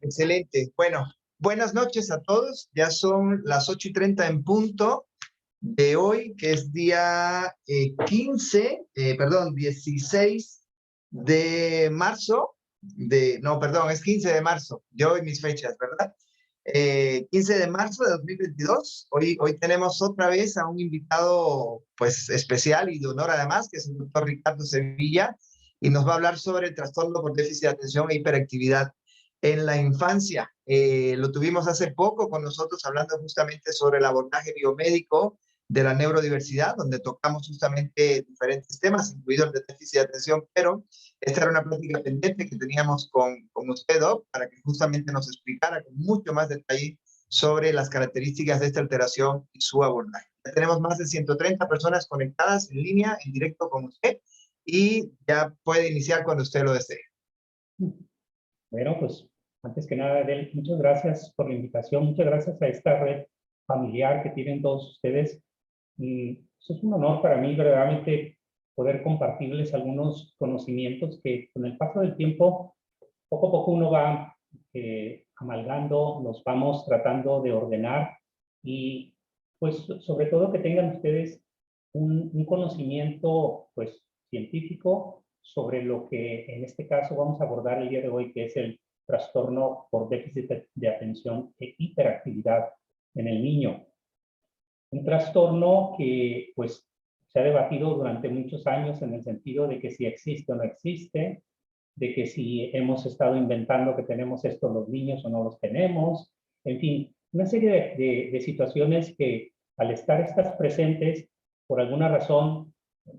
Excelente. Bueno, buenas noches a todos. Ya son las 8:30 en punto de hoy, que es día 16 de marzo. No, perdón, es 15 de marzo. Yo y mis fechas, ¿verdad? 15 de marzo de 2022. Hoy tenemos otra vez a un invitado pues especial y de honor además, que es el doctor Ricardo Sevilla, y nos va a hablar sobre el trastorno por déficit de atención e hiperactividad en la infancia. Lo tuvimos hace poco con nosotros hablando justamente sobre el abordaje biomédico de la neurodiversidad, donde tocamos justamente diferentes temas, incluido el de déficit de atención, pero esta era una plática pendiente que teníamos con usted, Doc, para que justamente nos explicara con mucho más detalle sobre las características de esta alteración y su abordaje. Ya tenemos más de 130 personas conectadas en línea, en directo con usted, y ya puede iniciar cuando usted lo desee. Bueno, pues antes que nada, Adel, muchas gracias por la invitación, muchas gracias a esta red familiar que tienen todos ustedes. Y es un honor para mí verdaderamente poder compartirles algunos conocimientos que con el paso del tiempo, poco a poco uno va amalgando, los vamos tratando de ordenar y pues sobre todo que tengan ustedes un conocimiento pues científico sobre lo que en este caso vamos a abordar el día de hoy, que es el trastorno por déficit de atención e hiperactividad en el niño. Un trastorno que pues se ha debatido durante muchos años en el sentido de que si existe o no existe, de que si hemos estado inventando que tenemos esto los niños o no los tenemos, en fin, una serie de situaciones que al estar estas presentes, por alguna razón,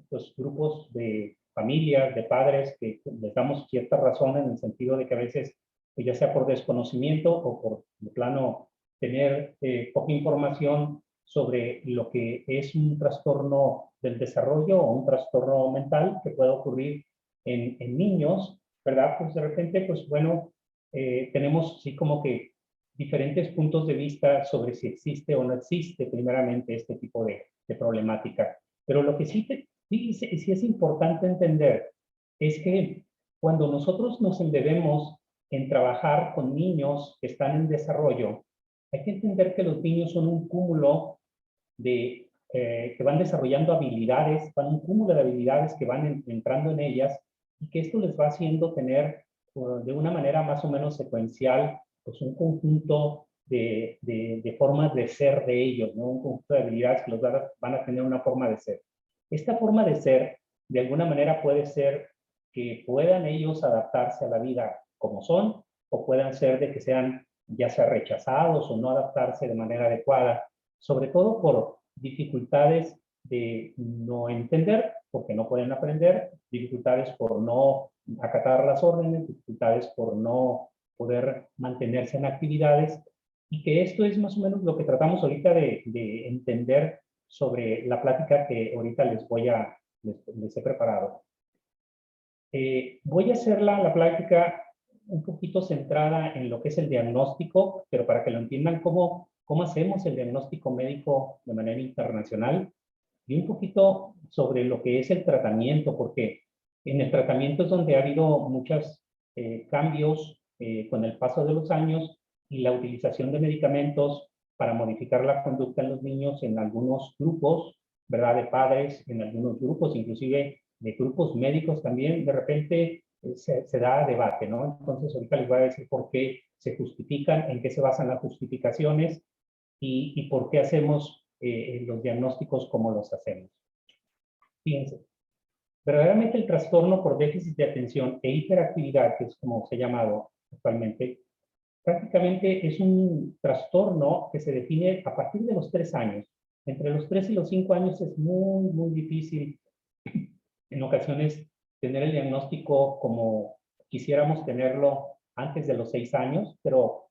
pues grupos de familias, de padres, que les damos cierta razón en el sentido de que a veces, pues ya sea por desconocimiento o por, de plano, tener poca información sobre lo que es un trastorno del desarrollo o un trastorno mental que puede ocurrir en niños, ¿verdad? Pues de repente, pues bueno, tenemos así como que diferentes puntos de vista sobre si existe o no existe primeramente este tipo de problemática. Pero lo que sí es importante entender es que cuando nosotros nos embebemos en trabajar con niños que están en desarrollo, hay que entender que los niños son un cúmulo que van desarrollando habilidades, un cúmulo de habilidades que van entrando en ellas y que esto les va haciendo tener de una manera más o menos secuencial pues un conjunto de formas de ser de ellos, ¿no? Un conjunto de habilidades que los van a tener una forma de ser. Esta forma de ser, de alguna manera puede ser que puedan ellos adaptarse a la vida como son, o puedan ser de que sean ya sea rechazados o no adaptarse de manera adecuada, sobre todo por dificultades de no entender, porque no pueden aprender, dificultades por no acatar las órdenes, dificultades por no poder mantenerse en actividades, y que esto es más o menos lo que tratamos ahorita de entender sobre la plática que ahorita les he preparado. Voy a hacer la plática un poquito centrada en lo que es el diagnóstico, pero para que lo entiendan cómo hacemos el diagnóstico médico de manera internacional y un poquito sobre lo que es el tratamiento, porque en el tratamiento es donde ha habido muchos cambios con el paso de los años y la utilización de medicamentos para modificar la conducta en los niños en algunos grupos, ¿verdad? De padres, en algunos grupos, inclusive de grupos médicos también, de repente se da debate, ¿no? Entonces ahorita les voy a decir por qué se justifican, en qué se basan las justificaciones y por qué hacemos los diagnósticos como los hacemos. Fíjense, verdaderamente el trastorno por déficit de atención e hiperactividad, que es como se ha llamado actualmente, prácticamente es un trastorno que se define a partir de los 3 años. Entre los 3 y los 5 años es muy, muy difícil en ocasiones tener el diagnóstico como quisiéramos tenerlo antes de los 6 años, pero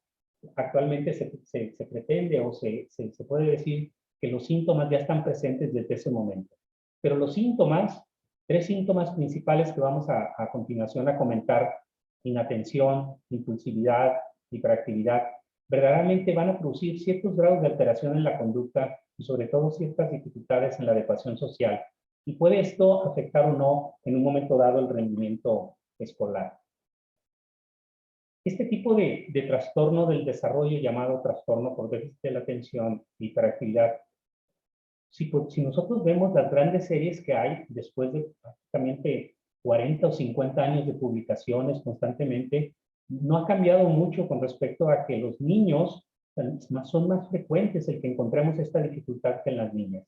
actualmente se pretende o se puede decir que los síntomas ya están presentes desde ese momento. Pero los síntomas, 3 síntomas principales que vamos a continuación a comentar, inatención, impulsividad, hiperactividad, verdaderamente van a producir ciertos grados de alteración en la conducta y sobre todo ciertas dificultades en la adecuación social. Y puede esto afectar o no en un momento dado el rendimiento escolar. Este tipo de trastorno del desarrollo llamado trastorno por déficit de la atención, hiperactividad, si nosotros vemos las grandes series que hay después de prácticamente 40 o 50 años de publicaciones constantemente, no ha cambiado mucho con respecto a que los niños son más frecuentes el que encontremos esta dificultad que en las niñas.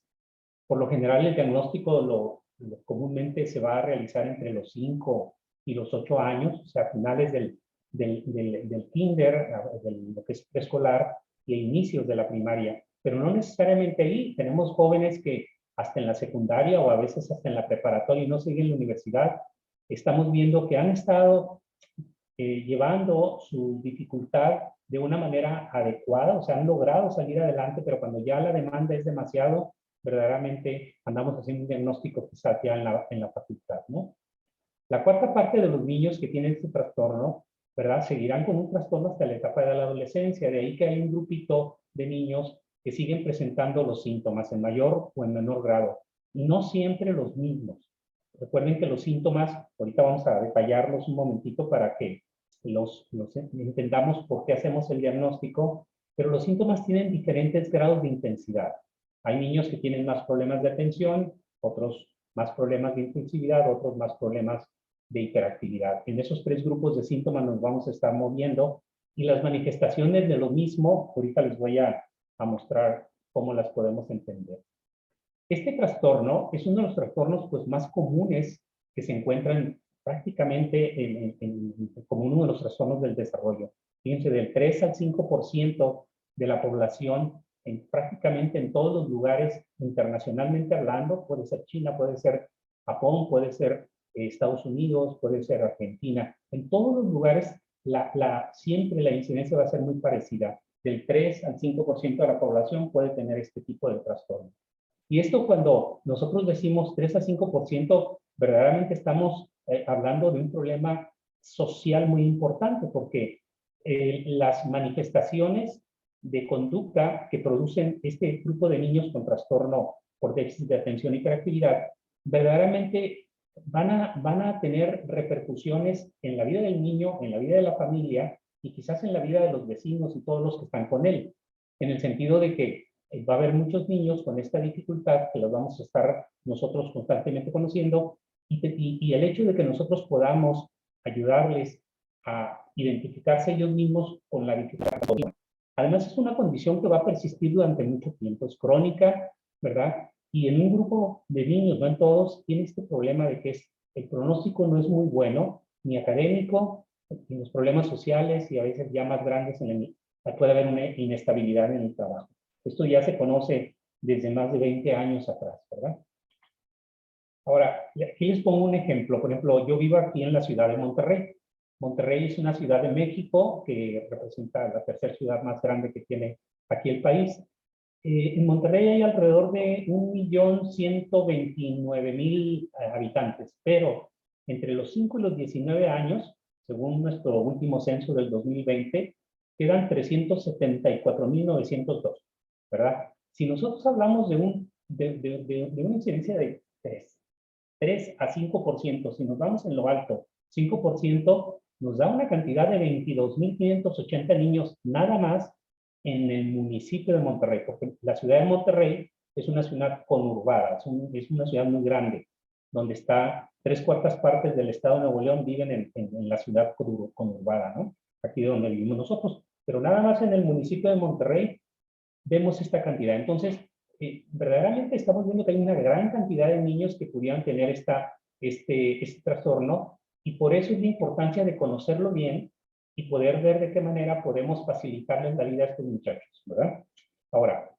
Por lo general, el diagnóstico comúnmente se va a realizar entre los 5 y los 8 años, o sea, a finales del kinder, de lo que es preescolar, y inicios de la primaria. Pero no necesariamente ahí. Tenemos jóvenes que hasta en la secundaria o a veces hasta en la preparatoria y no siguen la universidad. Estamos viendo que han estado llevando su dificultad de una manera adecuada, o sea, han logrado salir adelante, pero cuando ya la demanda es demasiado, verdaderamente andamos haciendo un diagnóstico quizás ya en la facultad, ¿no? La cuarta parte de los niños que tienen este trastorno, ¿verdad? Seguirán con un trastorno hasta la etapa de la adolescencia, de ahí que hay un grupito de niños que siguen presentando los síntomas en mayor o en menor grado, y no siempre los mismos. Recuerden que los síntomas, ahorita vamos a detallarlos un momentito para que los entendamos por qué hacemos el diagnóstico, pero los síntomas tienen diferentes grados de intensidad. Hay niños que tienen más problemas de atención, otros más problemas de impulsividad, otros más problemas de hiperactividad. En esos 3 grupos de síntomas nos vamos a estar moviendo y las manifestaciones de lo mismo, ahorita les voy a mostrar cómo las podemos entender. Este trastorno es uno de los trastornos pues, más comunes que se encuentran prácticamente como uno de los trastornos del desarrollo. Fíjense, del 3 al 5% de la población prácticamente en todos los lugares internacionalmente hablando, puede ser China, puede ser Japón, puede ser Estados Unidos, puede ser Argentina. En todos los lugares siempre la incidencia va a ser muy parecida. Del 3 al 5% de la población puede tener este tipo de trastorno. Y esto cuando nosotros decimos 3 a 5%, verdaderamente estamos hablando de un problema social muy importante, porque las manifestaciones de conducta que producen este grupo de niños con trastorno por déficit de atención y hiperactividad, verdaderamente van a tener repercusiones en la vida del niño, en la vida de la familia y quizás en la vida de los vecinos y todos los que están con él, en el sentido de que va a haber muchos niños con esta dificultad que los vamos a estar nosotros constantemente conociendo y el hecho de que nosotros podamos ayudarles a identificarse ellos mismos con la dificultad. Además, es una condición que va a persistir durante mucho tiempo, es crónica, ¿verdad? Y en un grupo de niños, no en todos, tiene este problema de que el pronóstico no es muy bueno, ni académico, ni los problemas sociales y a veces ya más grandes puede haber una inestabilidad en el trabajo. Esto ya se conoce desde más de 20 años atrás, ¿verdad? Ahora, aquí les pongo un ejemplo. Por ejemplo, yo vivo aquí en la ciudad de Monterrey. Monterrey es una ciudad de México que representa la tercera ciudad más grande que tiene aquí el país. En Monterrey hay alrededor de 1.129.000 habitantes, pero entre los 5 y los 19 años, según nuestro último censo del 2020, quedan 374.902, ¿verdad? Si nosotros hablamos de una incidencia de 3 a 5%, si nos vamos en lo alto, 5%, nos da una cantidad de 22.580 niños nada más en el municipio de Monterrey, porque la ciudad de Monterrey es una ciudad conurbada, es una ciudad muy grande, donde está 3/4 partes del estado de Nuevo León viven en la ciudad conurbada, ¿no? Aquí donde vivimos nosotros, pero nada más en el municipio de Monterrey vemos esta cantidad. Entonces, verdaderamente estamos viendo que hay una gran cantidad de niños que pudieran tener este trastorno y por eso es la importancia de conocerlo bien y poder ver de qué manera podemos facilitarles la vida a estos muchachos, ¿verdad? Ahora,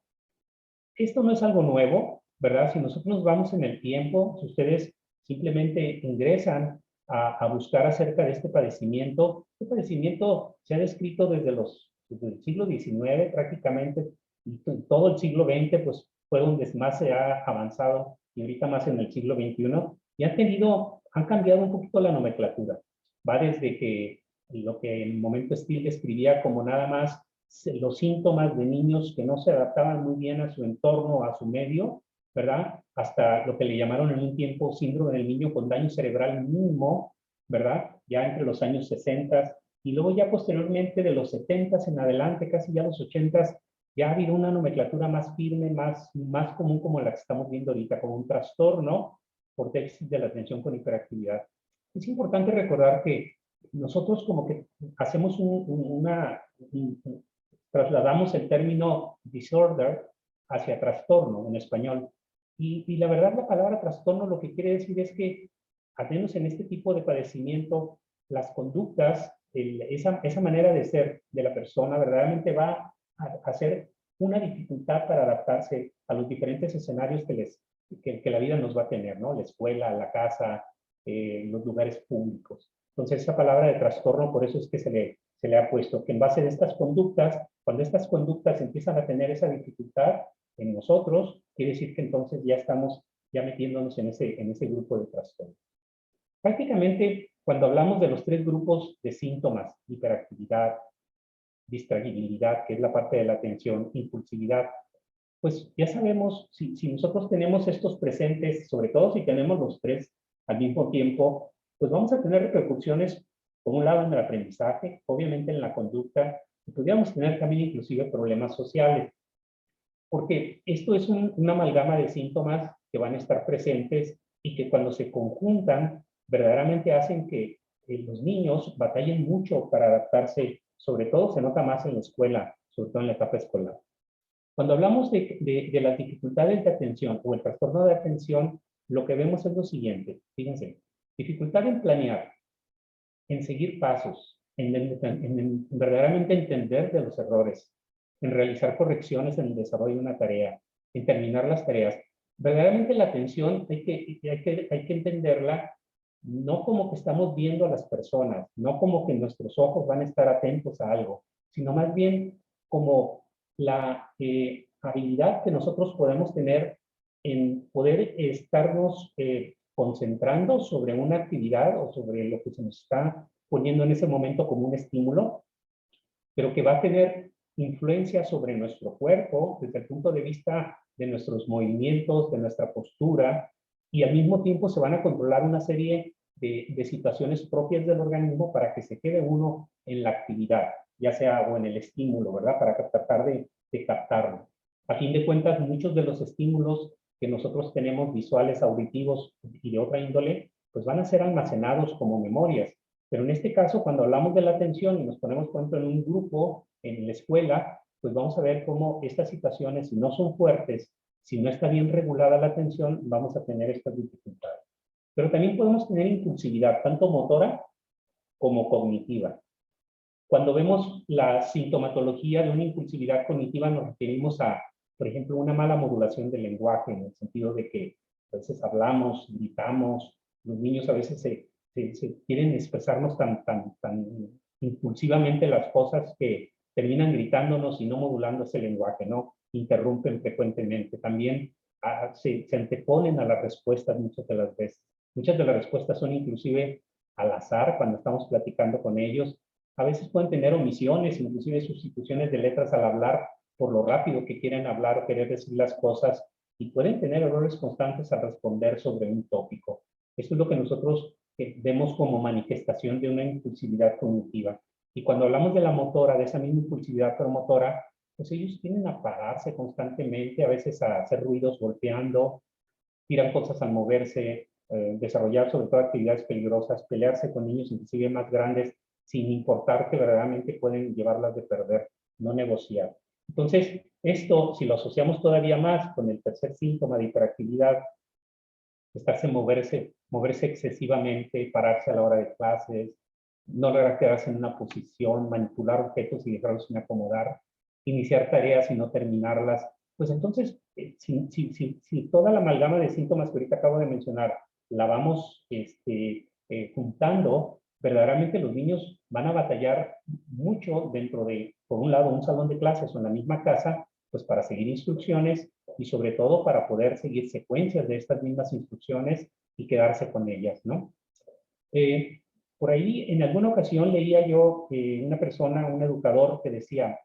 esto no es algo nuevo, ¿verdad? Si nosotros nos vamos en el tiempo, si ustedes simplemente ingresan a buscar acerca de este padecimiento se ha descrito desde el siglo XIX prácticamente, y todo el siglo XX pues fue donde más se ha avanzado, y ahorita más en el siglo XXI, y han cambiado un poquito la nomenclatura. Va desde que lo que en el momento Steele describía como nada más los síntomas de niños que no se adaptaban muy bien a su entorno, a su medio, ¿verdad? Hasta lo que le llamaron en un tiempo síndrome del niño con daño cerebral mínimo, ¿verdad? Ya entre los años 60 Y luego ya posteriormente de los 70s en adelante, casi ya los 80s, ya ha habido una nomenclatura más firme, más común como la que estamos viendo ahorita, como un trastorno por déficit de la atención con hiperactividad. Es importante recordar que nosotros como que hacemos trasladamos el término disorder hacia trastorno en español. Y la verdad, la palabra trastorno lo que quiere decir es que, al menos en este tipo de padecimiento, las conductas, esa manera de ser de la persona verdaderamente va a hacer una dificultad para adaptarse a los diferentes escenarios que la vida nos va a tener, ¿no? La escuela, la casa, los lugares públicos. Entonces, esa palabra de trastorno, por eso es que se le ha puesto, que en base de estas conductas, cuando estas conductas empiezan a tener esa dificultad en nosotros, quiere decir que entonces ya estamos ya metiéndonos en ese grupo de trastorno. Prácticamente, cuando hablamos de los 3 grupos de síntomas, hiperactividad, distractibilidad, que es la parte de la atención, impulsividad, pues ya sabemos, si nosotros tenemos estos presentes, sobre todo si tenemos los 3 al mismo tiempo, pues vamos a tener repercusiones, por un lado, en el aprendizaje, obviamente en la conducta, y podríamos tener también inclusive problemas sociales, porque esto es una amalgama de síntomas que van a estar presentes y que cuando se conjuntan, verdaderamente hacen que los niños batallen mucho para adaptarse, sobre todo se nota más en la escuela, sobre todo en la etapa escolar. Cuando hablamos de las dificultades de atención o el trastorno de atención, lo que vemos es lo siguiente, fíjense, dificultad en planear, en seguir pasos, en verdaderamente entender de los errores, en realizar correcciones en el desarrollo de una tarea, en terminar las tareas. Verdaderamente la atención hay que entenderla no como que estamos viendo a las personas, no como que nuestros ojos van a estar atentos a algo, sino más bien como la habilidad que nosotros podemos tener en poder estarnos concentrando sobre una actividad o sobre lo que se nos está poniendo en ese momento como un estímulo, pero que va a tener influencia sobre nuestro cuerpo desde el punto de vista de nuestros movimientos, de nuestra postura, y al mismo tiempo se van a controlar una serie de situaciones propias del organismo para que se quede uno en la actividad, ya sea o en el estímulo, ¿verdad? Para tratar de captarlo. A fin de cuentas, muchos de los estímulos que nosotros tenemos visuales, auditivos y de otra índole, pues van a ser almacenados como memorias. Pero en este caso, cuando hablamos de la atención y nos ponemos, por ejemplo, en un grupo, en la escuela, pues vamos a ver cómo estas situaciones, si no son fuertes, si no está bien regulada la atención, vamos a tener estas dificultades. Pero también podemos tener impulsividad, tanto motora como cognitiva. Cuando vemos la sintomatología de una impulsividad cognitiva, nos referimos a, por ejemplo, una mala modulación del lenguaje, en el sentido de que a veces hablamos, gritamos, los niños a veces se quieren expresarnos tan impulsivamente las cosas que terminan gritándonos y no modulando ese lenguaje, ¿no? Interrumpen frecuentemente. También se anteponen a las respuestas muchas de las veces. Muchas de las respuestas son inclusive al azar cuando estamos platicando con ellos. A veces pueden tener omisiones, inclusive sustituciones de letras al hablar por lo rápido que quieren hablar o querer decir las cosas, y pueden tener errores constantes al responder sobre un tópico. Esto es lo que nosotros vemos como manifestación de una impulsividad cognitiva. Y cuando hablamos de la motora, de esa misma impulsividad promotora, pues ellos tienden a pararse constantemente, a veces a hacer ruidos golpeando, tiran cosas al moverse, desarrollar sobre todo actividades peligrosas, pelearse con niños inclusive más grandes, sin importar que verdaderamente pueden llevarlas de perder, no negociar. Entonces, esto, si lo asociamos todavía más con el tercer síntoma de hiperactividad, moverse excesivamente, pararse a la hora de clases, no lograr quedarse en una posición, manipular objetos y dejarlos sin acomodar, iniciar tareas y no terminarlas, pues entonces, si toda la amalgama de síntomas que ahorita acabo de mencionar la vamos juntando, verdaderamente los niños van a batallar mucho dentro de, por un lado, un salón de clases o en la misma casa, pues para seguir instrucciones y sobre todo para poder seguir secuencias de estas mismas instrucciones y quedarse con ellas, ¿no? Por ahí, en alguna ocasión leía yo una persona, un educador, que decía,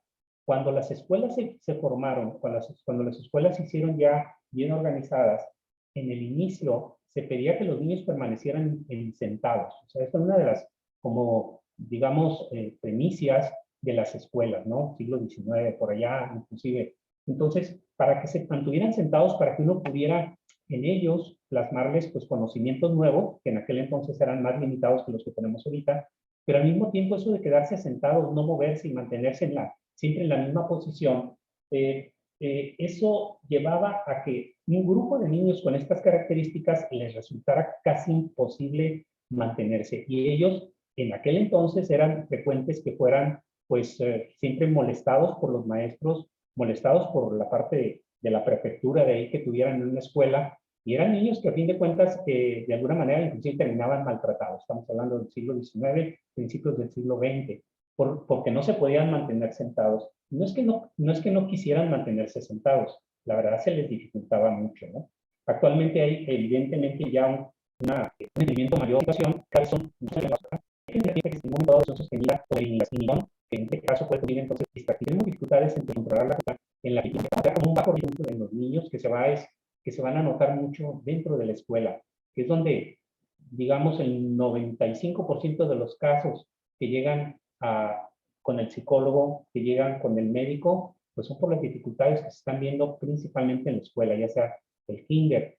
cuando las escuelas se formaron, cuando las escuelas se hicieron ya bien organizadas, en el inicio se pedía que los niños permanecieran sentados. O sea, esta es una de las como digamos, primicias de las escuelas, ¿no? Siglo XIX, por allá, inclusive. Entonces, para que se mantuvieran sentados, para que uno pudiera en ellos plasmarles, pues, conocimientos nuevos, que en aquel entonces eran más limitados que los que tenemos ahorita, pero al mismo tiempo eso de quedarse sentados, no moverse y mantenerse siempre en la misma posición, eso llevaba a que un grupo de niños con estas características les resultara casi imposible mantenerse. Y ellos en aquel entonces eran frecuentes que fueran, pues, siempre molestados por los maestros, molestados por la parte de la prefectura de ahí que tuvieran en una escuela, y eran niños que a fin de cuentas, de alguna manera, inclusive terminaban maltratados. Estamos hablando del siglo XIX, principios del siglo XX, porque no se podían mantener sentados. No es que no quisieran mantenerse sentados, la verdad se les dificultaba mucho, ¿no? Actualmente hay evidentemente ya un rendimiento mayor de educación, cada son sostenida o eliminación, que en este caso puede ocurrir entonces tenemos dificultades en controlar en la que tiene como un bajo rendimiento en los niños que se van a notar mucho dentro de la escuela, que es donde, digamos, el 95% de los casos que llegan con el psicólogo, que llegan con el médico, pues son por las dificultades que se están viendo principalmente en la escuela, ya sea el kinder.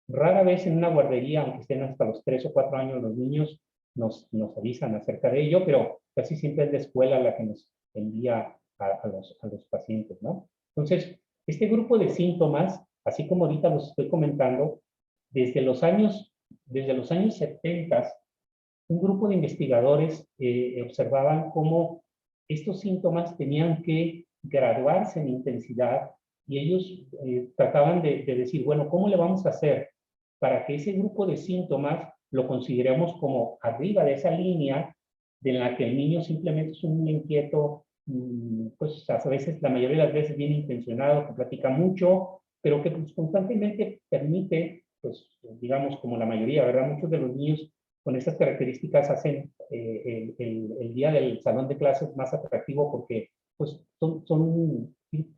Rara vez en una guardería, aunque estén hasta los 3 o 4 años los niños, nos avisan acerca de ello, pero casi siempre es la escuela la que nos envía a los pacientes, ¿no? Entonces, este grupo de síntomas, así como ahorita los estoy comentando, desde los años 70, un grupo de investigadores observaban cómo estos síntomas tenían que graduarse en intensidad y ellos trataban de decir, bueno, ¿cómo le vamos a hacer para que ese grupo de síntomas lo consideremos como arriba de esa línea de la que el niño simplemente es un niño inquieto, pues a veces, la mayoría de las veces bien intencionado, que platica mucho, pero que pues, constantemente permite, pues digamos como la mayoría, ¿verdad? Muchos de los niños con estas características hacen el día del salón de clases más atractivo porque pues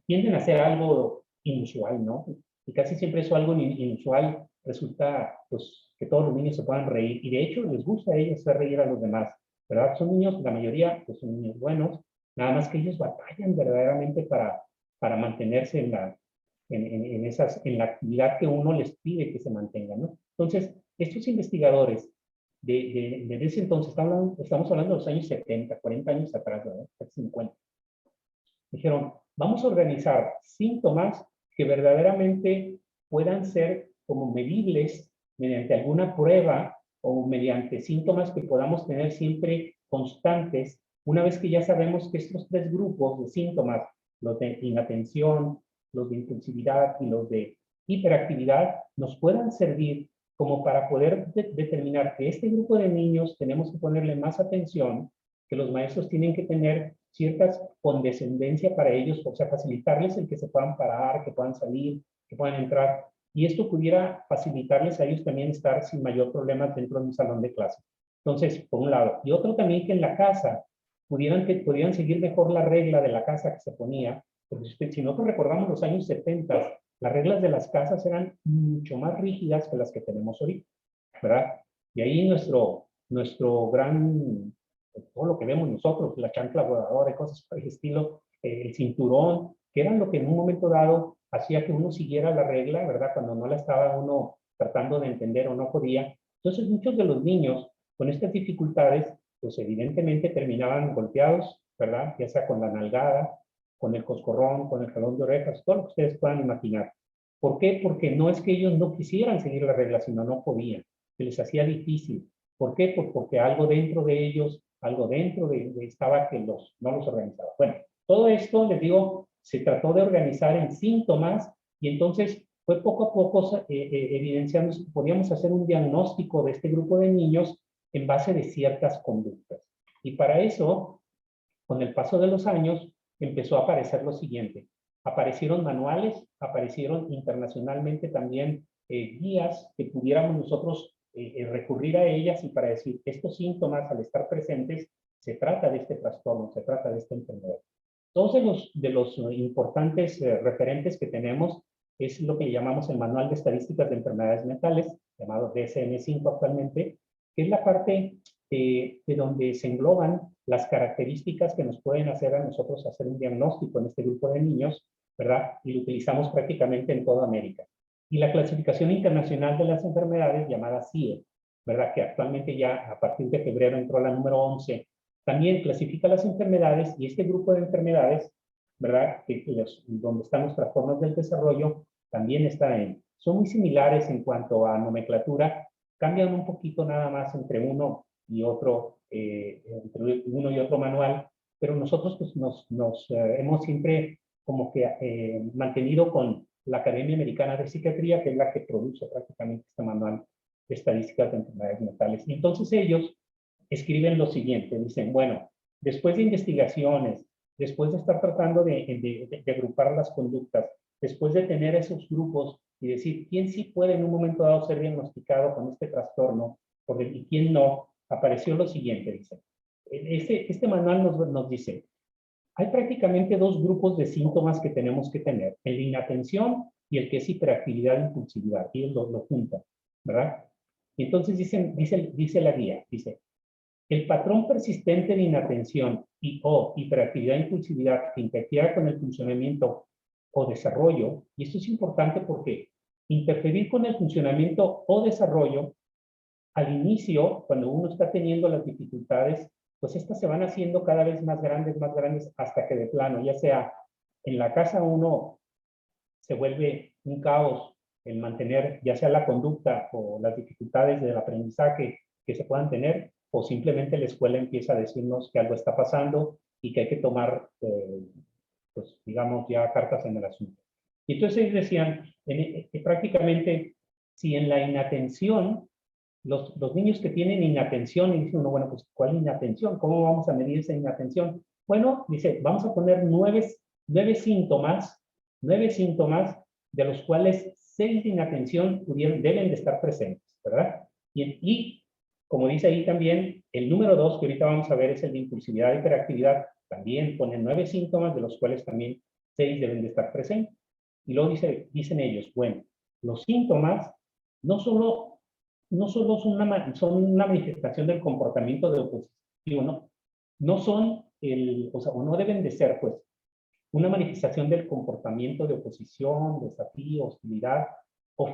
tienden a hacer algo inusual, ¿no? Y casi siempre eso algo inusual resulta pues que todos los niños se puedan reír y de hecho les gusta a ellos hacer reír a los demás, ¿verdad? Son niños, la mayoría pues son niños buenos, nada más que ellos batallan verdaderamente para mantenerse en la actividad que uno les pide que se mantengan, ¿no? Entonces, estos investigadores desde ese entonces, estamos hablando de los años 70, 40 años atrás, ¿verdad? 50. Dijeron, vamos a organizar síntomas que verdaderamente puedan ser como medibles mediante alguna prueba o mediante síntomas que podamos tener siempre constantes, una vez que ya sabemos que estos 3 grupos de síntomas, los de inatención, los de impulsividad y los de hiperactividad, nos puedan servir como para poder determinar que este grupo de niños tenemos que ponerle más atención, que los maestros tienen que tener cierta condescendencia para ellos, o sea, facilitarles el que se puedan parar, que puedan salir, que puedan entrar, y esto pudiera facilitarles a ellos también estar sin mayor problema dentro de un salón de clase. Entonces, por un lado. Y otro también que en la casa pudieran seguir mejor la regla de la casa que se ponía, porque si nosotros recordamos los años 70, las reglas de las casas eran mucho más rígidas que las que tenemos ahorita, ¿verdad? Y ahí nuestro gran, todo lo que vemos nosotros, la chancla voladora y cosas por el estilo, el cinturón, que eran lo que en un momento dado hacía que uno siguiera la regla, ¿verdad? Cuando no la estaba uno tratando de entender o no podía. Entonces muchos de los niños con estas dificultades, pues evidentemente terminaban golpeados, ¿verdad? Ya sea con la nalgada, con el coscorrón, con el jalón de orejas, todo lo que ustedes puedan imaginar. ¿Por qué? Porque no es que ellos no quisieran seguir la regla, sino no podían, se les hacía difícil. ¿Por qué? Pues porque algo dentro de ellos, algo dentro estaba que no los organizaba. Bueno, todo esto, les digo, se trató de organizar en síntomas y entonces fue poco a poco evidenciando que podíamos hacer un diagnóstico de este grupo de niños en base de ciertas conductas. Y para eso, con el paso de los años, empezó a aparecer lo siguiente. Aparecieron manuales, aparecieron internacionalmente también guías que pudiéramos nosotros recurrir a ellas y para decir, estos síntomas al estar presentes, se trata de este trastorno, se trata de esta enfermedad. Dos de los importantes referentes que tenemos es lo que llamamos el Manual de Estadísticas de Enfermedades Mentales, llamado DSM-5 actualmente, que es la parte de donde se engloban las características que nos pueden hacer a nosotros hacer un diagnóstico en este grupo de niños, ¿verdad? Y lo utilizamos prácticamente en toda América. Y la clasificación internacional de las enfermedades, llamada CIE, ¿verdad? Que actualmente ya a partir de febrero entró la número 11, también clasifica las enfermedades, y este grupo de enfermedades, ¿verdad? Donde están los trastornos del desarrollo, también está en. Son muy similares en cuanto a nomenclatura, cambian un poquito nada más entre uno y otro, entre uno y otro manual, pero nosotros pues, hemos siempre como que mantenido con la Academia Americana de Psiquiatría, que es la que produce prácticamente este manual de estadísticas de enfermedades mentales. Y entonces ellos escriben lo siguiente, dicen, bueno, después de investigaciones, después de estar tratando de agrupar las conductas, después de tener esos grupos y decir quién sí puede en un momento dado ser diagnosticado con este trastorno y quién no, apareció lo siguiente, dice. Este manual nos dice, hay prácticamente dos grupos de síntomas que tenemos que tener, el de inatención y el que es hiperactividad e impulsividad, y lo juntan, ¿verdad? Y entonces dice la guía, dice, el patrón persistente de inatención y o hiperactividad e impulsividad que interfiere con el funcionamiento o desarrollo, y esto es importante porque interferir con el funcionamiento o desarrollo al inicio, cuando uno está teniendo las dificultades, pues estas se van haciendo cada vez más grandes, hasta que de plano, ya sea en la casa uno se vuelve un caos el mantener ya sea la conducta o las dificultades del aprendizaje que se puedan tener, o simplemente la escuela empieza a decirnos que algo está pasando y que hay que tomar, pues digamos, ya cartas en el asunto. Y entonces ellos decían, prácticamente, si en la inatención, los niños que tienen inatención, y dice uno, bueno, pues, ¿cuál inatención? ¿Cómo vamos a medir esa inatención? Bueno, dice, vamos a poner nueve síntomas, de los cuales 6 de inatención deben de estar presentes, ¿verdad? Y como dice ahí también, el número 2, que ahorita vamos a ver, es el de impulsividad e hiperactividad, también ponen 9 síntomas, de los cuales también 6 deben de estar presentes. Y luego dicen ellos, bueno, los síntomas no solo son una manifestación del comportamiento de oposición, no son o no deben de ser, pues, una manifestación del comportamiento de oposición, desafío, hostilidad o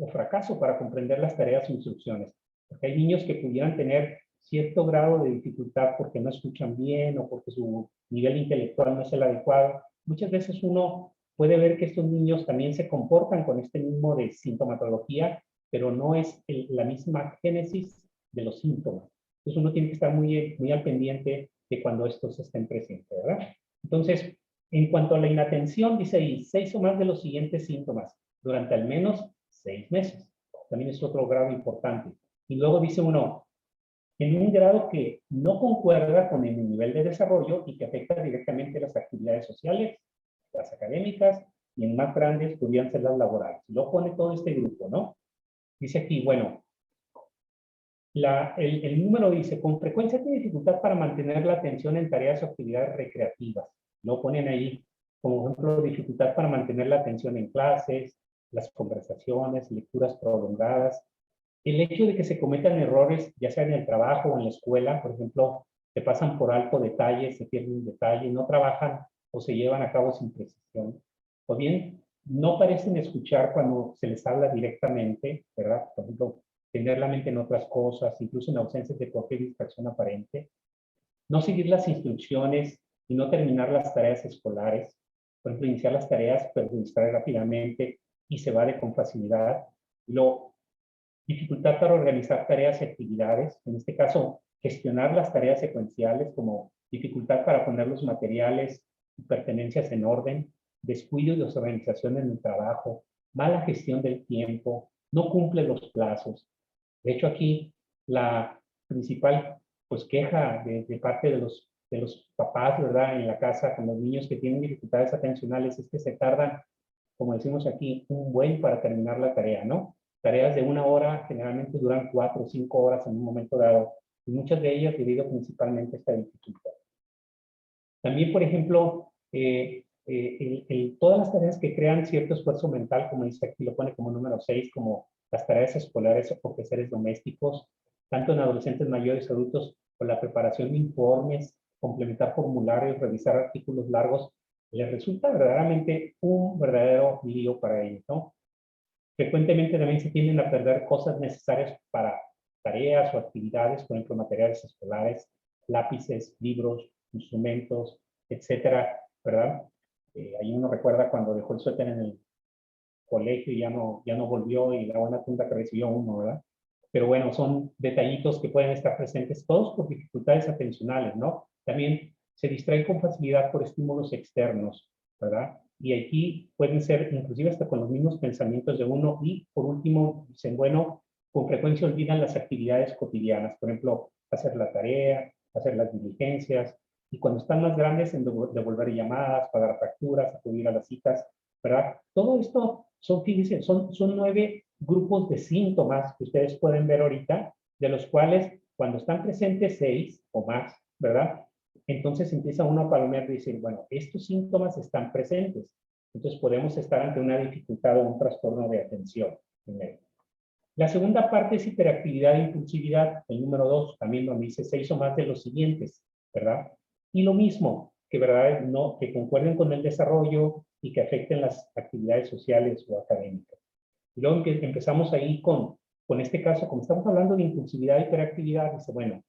fracaso para comprender las tareas o instrucciones. Porque hay niños que pudieran tener cierto grado de dificultad porque no escuchan bien o porque su nivel intelectual no es el adecuado. Muchas veces uno puede ver que estos niños también se comportan con este mismo de sintomatología, pero no es la misma génesis de los síntomas. Entonces uno tiene que estar muy al pendiente de cuando estos estén presentes, ¿verdad? Entonces, en cuanto a la inatención, dice ahí, 6 o más de los siguientes síntomas durante al menos 6 meses. También es otro grado importante. Y luego dice uno, en un grado que no concuerda con el nivel de desarrollo y que afecta directamente las actividades sociales, las académicas, y en más grandes podrían ser las laborales. Lo pone todo este grupo, ¿no? Dice aquí, bueno, el número dice, con frecuencia tiene dificultad para mantener la atención en tareas o actividades recreativas. Lo ponen ahí, como ejemplo, dificultad para mantener la atención en clases, las conversaciones, lecturas prolongadas. El hecho de que se cometan errores, ya sea en el trabajo o en la escuela, por ejemplo, se pasan por alto detalles, se pierden detalles, no trabajan o se llevan a cabo sin precisión. O bien, no parecen escuchar cuando se les habla directamente, ¿verdad? Por ejemplo, tener la mente en otras cosas, incluso en ausencia de cualquier distracción aparente. No seguir las instrucciones y no terminar las tareas escolares. Por ejemplo, iniciar las tareas, pero se distrae rápidamente y se evade con facilidad. Dificultad para organizar tareas y actividades. En este caso, gestionar las tareas secuenciales, como dificultad para poner los materiales y pertenencias en orden, descuido y desorganización en el trabajo, mala gestión del tiempo, no cumple los plazos. De hecho, aquí la principal pues, queja de parte de los papás, ¿verdad? En la casa con los niños que tienen dificultades atencionales es que se tardan, como decimos aquí, un buen para terminar la tarea, ¿no? Tareas de 1 hora generalmente duran 4 o 5 horas en un momento dado, y muchas de ellas debido principalmente a esta dificultad. También, por ejemplo, todas las tareas que crean cierto esfuerzo mental, como dice aquí, lo pone como número 6, como las tareas escolares o quehaceres domésticos, tanto en adolescentes mayores, adultos, con la preparación de informes, complementar formularios, revisar artículos largos, les resulta verdaderamente un verdadero lío para ellos, ¿no? Frecuentemente también se tienden a perder cosas necesarias para tareas o actividades, por ejemplo, materiales escolares, lápices, libros, instrumentos, etcétera, ¿verdad? Ahí uno recuerda cuando dejó el suéter en el colegio y ya no volvió y la buena punta que recibió uno, ¿verdad? Pero bueno, son detallitos que pueden estar presentes todos por dificultades atencionales, ¿no? También se distraen con facilidad por estímulos externos, ¿verdad? Y aquí pueden ser inclusive hasta con los mismos pensamientos de uno y por último, dicen, bueno, con frecuencia olvidan las actividades cotidianas, por ejemplo, hacer la tarea, hacer las diligencias, y cuando están más grandes en devolver llamadas, pagar facturas, acudir a las citas, ¿verdad? Todo esto son, fíjense, son 9 grupos de síntomas que ustedes pueden ver ahorita, de los cuales cuando están presentes 6 o más, ¿verdad? Entonces empieza uno a palomear y decir, bueno, estos síntomas están presentes. Entonces podemos estar ante una dificultad o un trastorno de atención. Primero. La segunda parte es hiperactividad e impulsividad, el número 2, también donde dice 6 o más de los siguientes, ¿verdad? Y lo mismo, que, ¿verdad? No, que concuerden con el desarrollo y que afecten las actividades sociales o académicas. Y luego empezamos ahí con este caso, como estamos hablando de impulsividad e hiperactividad, dice, bueno,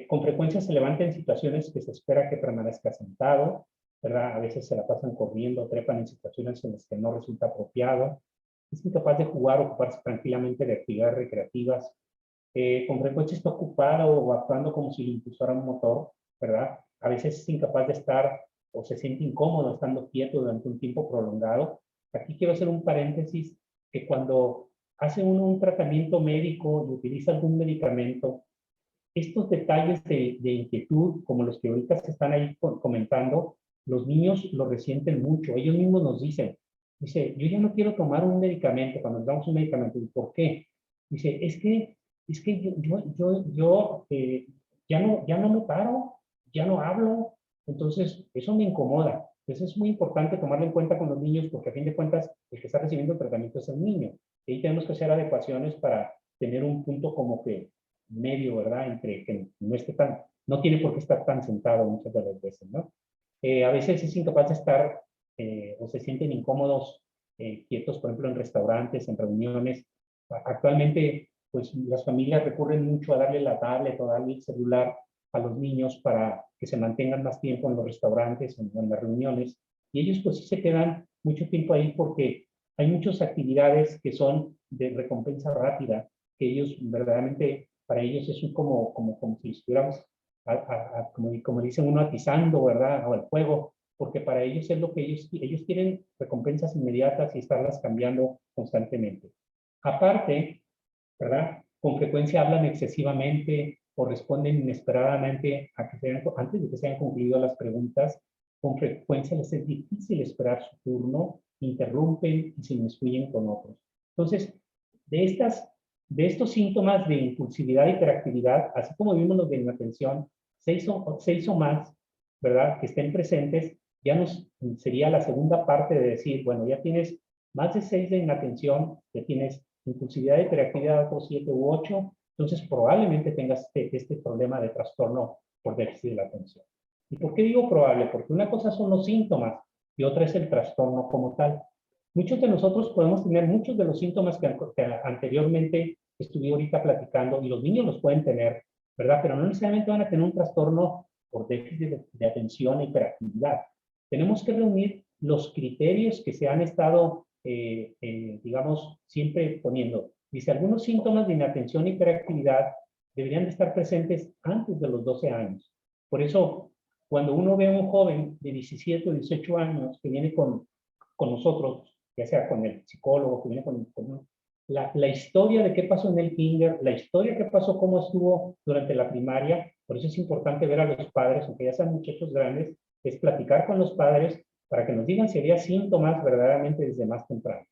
con frecuencia se levanta en situaciones que se espera que permanezca sentado, ¿verdad? A veces se la pasan corriendo, trepan en situaciones en las que no resulta apropiado, es incapaz de jugar o ocuparse tranquilamente de actividades recreativas, con frecuencia está ocupado o actuando como si le impulsara un motor, ¿verdad? A veces es incapaz de estar o se siente incómodo estando quieto durante un tiempo prolongado. Aquí quiero hacer un paréntesis que cuando hace uno un tratamiento médico y utiliza algún medicamento, estos detalles de inquietud, como los que ahorita se están ahí comentando, los niños lo resienten mucho. Ellos mismos nos dicen, dice, yo ya no quiero tomar un medicamento cuando nos damos un medicamento. ¿Y por qué? Dice, es que yo ya no me paro, ya no hablo, entonces eso me incomoda. Entonces es muy importante tomarlo en cuenta con los niños porque a fin de cuentas el que está recibiendo el tratamiento es el niño. Y ahí tenemos que hacer adecuaciones para tener un punto como que medio, ¿verdad? Entre que no esté tan, no tiene por qué estar tan sentado muchas de las veces, ¿no? A veces es incapaz de estar o se sienten incómodos, quietos, por ejemplo, en restaurantes, en reuniones. Actualmente, pues las familias recurren mucho a darle la tablet o darle el celular a los niños para que se mantengan más tiempo en los restaurantes o en las reuniones. Y ellos pues sí se quedan mucho tiempo ahí porque hay muchas actividades que son de recompensa rápida, que ellos verdaderamente, para ellos es como si estuviéramos, como dicen uno, atizando, ¿verdad? O el juego, porque para ellos es lo que ellos quieren recompensas inmediatas y estarlas cambiando constantemente. Aparte, ¿verdad? Con frecuencia hablan excesivamente o responden inesperadamente antes de que se hayan concluido las preguntas. Con frecuencia les es difícil esperar su turno, interrumpen y se inmiscuyen con otros. Entonces, de estos síntomas de impulsividad e hiperactividad, así como vimos los de inatención, 6 o más, ¿verdad? Que estén presentes, ya sería la segunda parte de decir, bueno, ya tienes más de 6 de inatención, ya tienes impulsividad y hiperactividad otros 7 u 8, entonces probablemente tengas este problema de trastorno por déficit de la atención. ¿Y por qué digo probable? Porque una cosa son los síntomas y otra es el trastorno como tal. Muchos de nosotros podemos tener muchos de los síntomas que anteriormente estuve ahorita platicando y los niños los pueden tener, ¿verdad? Pero no necesariamente van a tener un trastorno por déficit de atención e hiperactividad. Tenemos que reunir los criterios que se han estado digamos, siempre poniendo. Dice, algunos síntomas de inatención e hiperactividad deberían de estar presentes antes de los 12 años. Por eso, cuando uno ve a un joven de 17 o 18 años que viene con nosotros, ya sea con el psicólogo, que viene con la historia de qué pasó en el kinder, la historia que pasó, cómo estuvo durante la primaria, por eso es importante ver a los padres, aunque ya sean muchachos grandes, es platicar con los padres para que nos digan si había síntomas verdaderamente desde más temprano.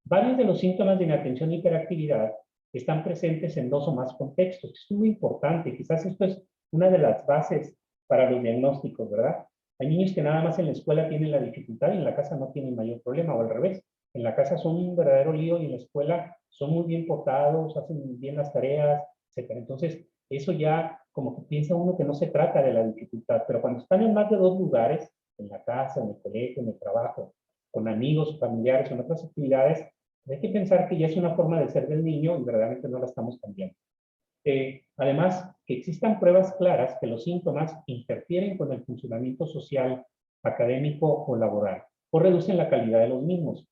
Varios de los síntomas de inatención e hiperactividad están presentes en 2 o más contextos. Esto es muy importante. Quizás esto es una de las bases para los diagnósticos, ¿verdad? Hay niños que nada más en la escuela tienen la dificultad y en la casa no tienen mayor problema, o al revés. En la casa son un verdadero lío y en la escuela son muy bien portados, hacen bien las tareas, etcétera. Entonces, eso ya como que piensa uno que no se trata de la dificultad, pero cuando están en más de 2 lugares, en la casa, en el colegio, en el trabajo, con amigos, familiares, en otras actividades, hay que pensar que ya es una forma de ser del niño y verdaderamente no la estamos cambiando. Además, que existan pruebas claras que los síntomas interfieren con el funcionamiento social, académico o laboral, o reducen la calidad de los mismos.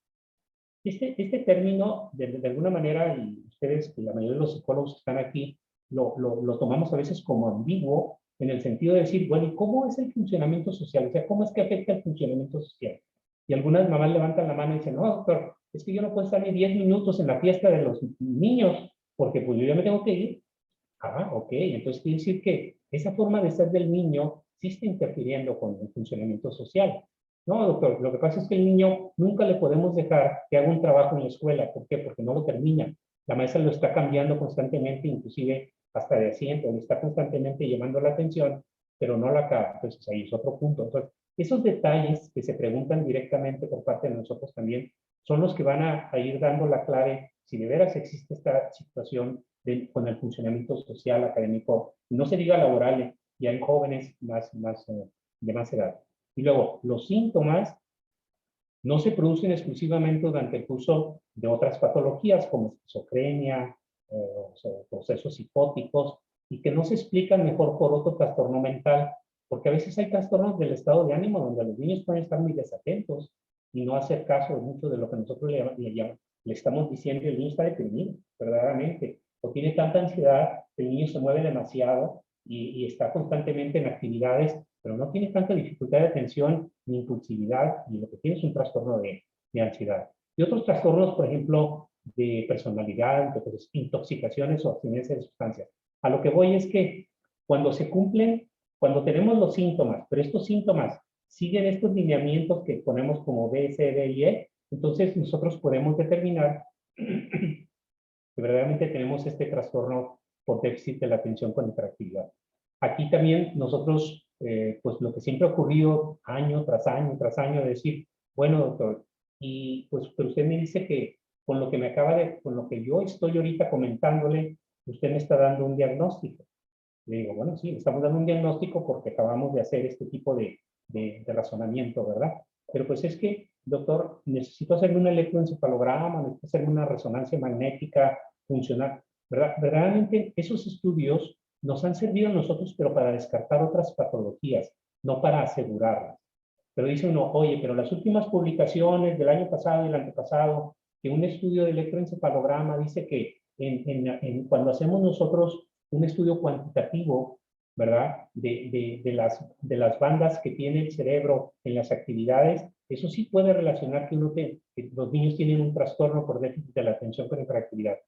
Este término, de alguna manera, y ustedes, la mayoría de los psicólogos que están aquí, lo tomamos a veces como ambiguo, en el sentido de decir, bueno, ¿y cómo es el funcionamiento social? O sea, ¿cómo es que afecta el funcionamiento social? Y algunas mamás levantan la mano y dicen, no, doctor, es que yo no puedo estar ni 10 minutos en la fiesta de los niños, porque pues yo ya me tengo que ir. Ah, ok, entonces quiere decir que esa forma de ser del niño sí está interfiriendo con el funcionamiento social. No, doctor, lo que pasa es que el niño nunca le podemos dejar que haga un trabajo en la escuela. ¿Por qué? Porque no lo termina. La maestra lo está cambiando constantemente, inclusive hasta de asiento, le está constantemente llamando la atención, pero no la acaba. Entonces ahí es otro punto. Entonces, esos detalles que se preguntan directamente por parte de nosotros también son los que van a ir dando la clave si de veras existe esta situación con el funcionamiento social, académico, no se diga laboral, ya en jóvenes de más edad. Y luego, los síntomas no se producen exclusivamente durante el curso de otras patologías como esquizofrenia, o procesos psicóticos, y que no se explican mejor por otro trastorno mental, porque a veces hay trastornos del estado de ánimo donde los niños pueden estar muy desatentos y no hacer caso de mucho de lo que nosotros le estamos diciendo, y el niño está deprimido, verdaderamente, o tiene tanta ansiedad, el niño se mueve demasiado y está constantemente en actividades, pero no tiene tanta dificultad de atención ni impulsividad, y lo que tiene es un trastorno de ansiedad. Y otros trastornos, por ejemplo, de personalidad, de intoxicaciones o abstinencia de sustancias. A lo que voy es que cuando se cumplen, cuando tenemos los síntomas, pero estos síntomas siguen estos lineamientos que ponemos como B, C, D y E, entonces nosotros podemos determinar que verdaderamente tenemos este trastorno por déficit de la atención con hiperactividad. Aquí también nosotros, pues lo que siempre ha ocurrido año tras año tras año, de decir, bueno, doctor, y pues pero usted me dice que con lo que me acaba de, con lo que yo estoy ahorita comentándole, usted me está dando un diagnóstico. Le digo, bueno, sí, estamos dando un diagnóstico porque acabamos de hacer este tipo de razonamiento, ¿verdad? Pero pues es que, doctor, necesito hacerme un electroencefalograma, necesito hacerme una resonancia magnética funcional, ¿verdad? Verdaderamente, esos estudios nos han servido a nosotros, pero para descartar otras patologías, no para asegurarlas. Pero dice uno, oye, pero las últimas publicaciones del año pasado y el antepasado, que un estudio de electroencefalograma dice que cuando hacemos nosotros un estudio cuantitativo, ¿verdad? De las bandas que tiene el cerebro en las actividades, eso sí puede relacionar que los niños tienen un trastorno por déficit de la atención con hiperactividad.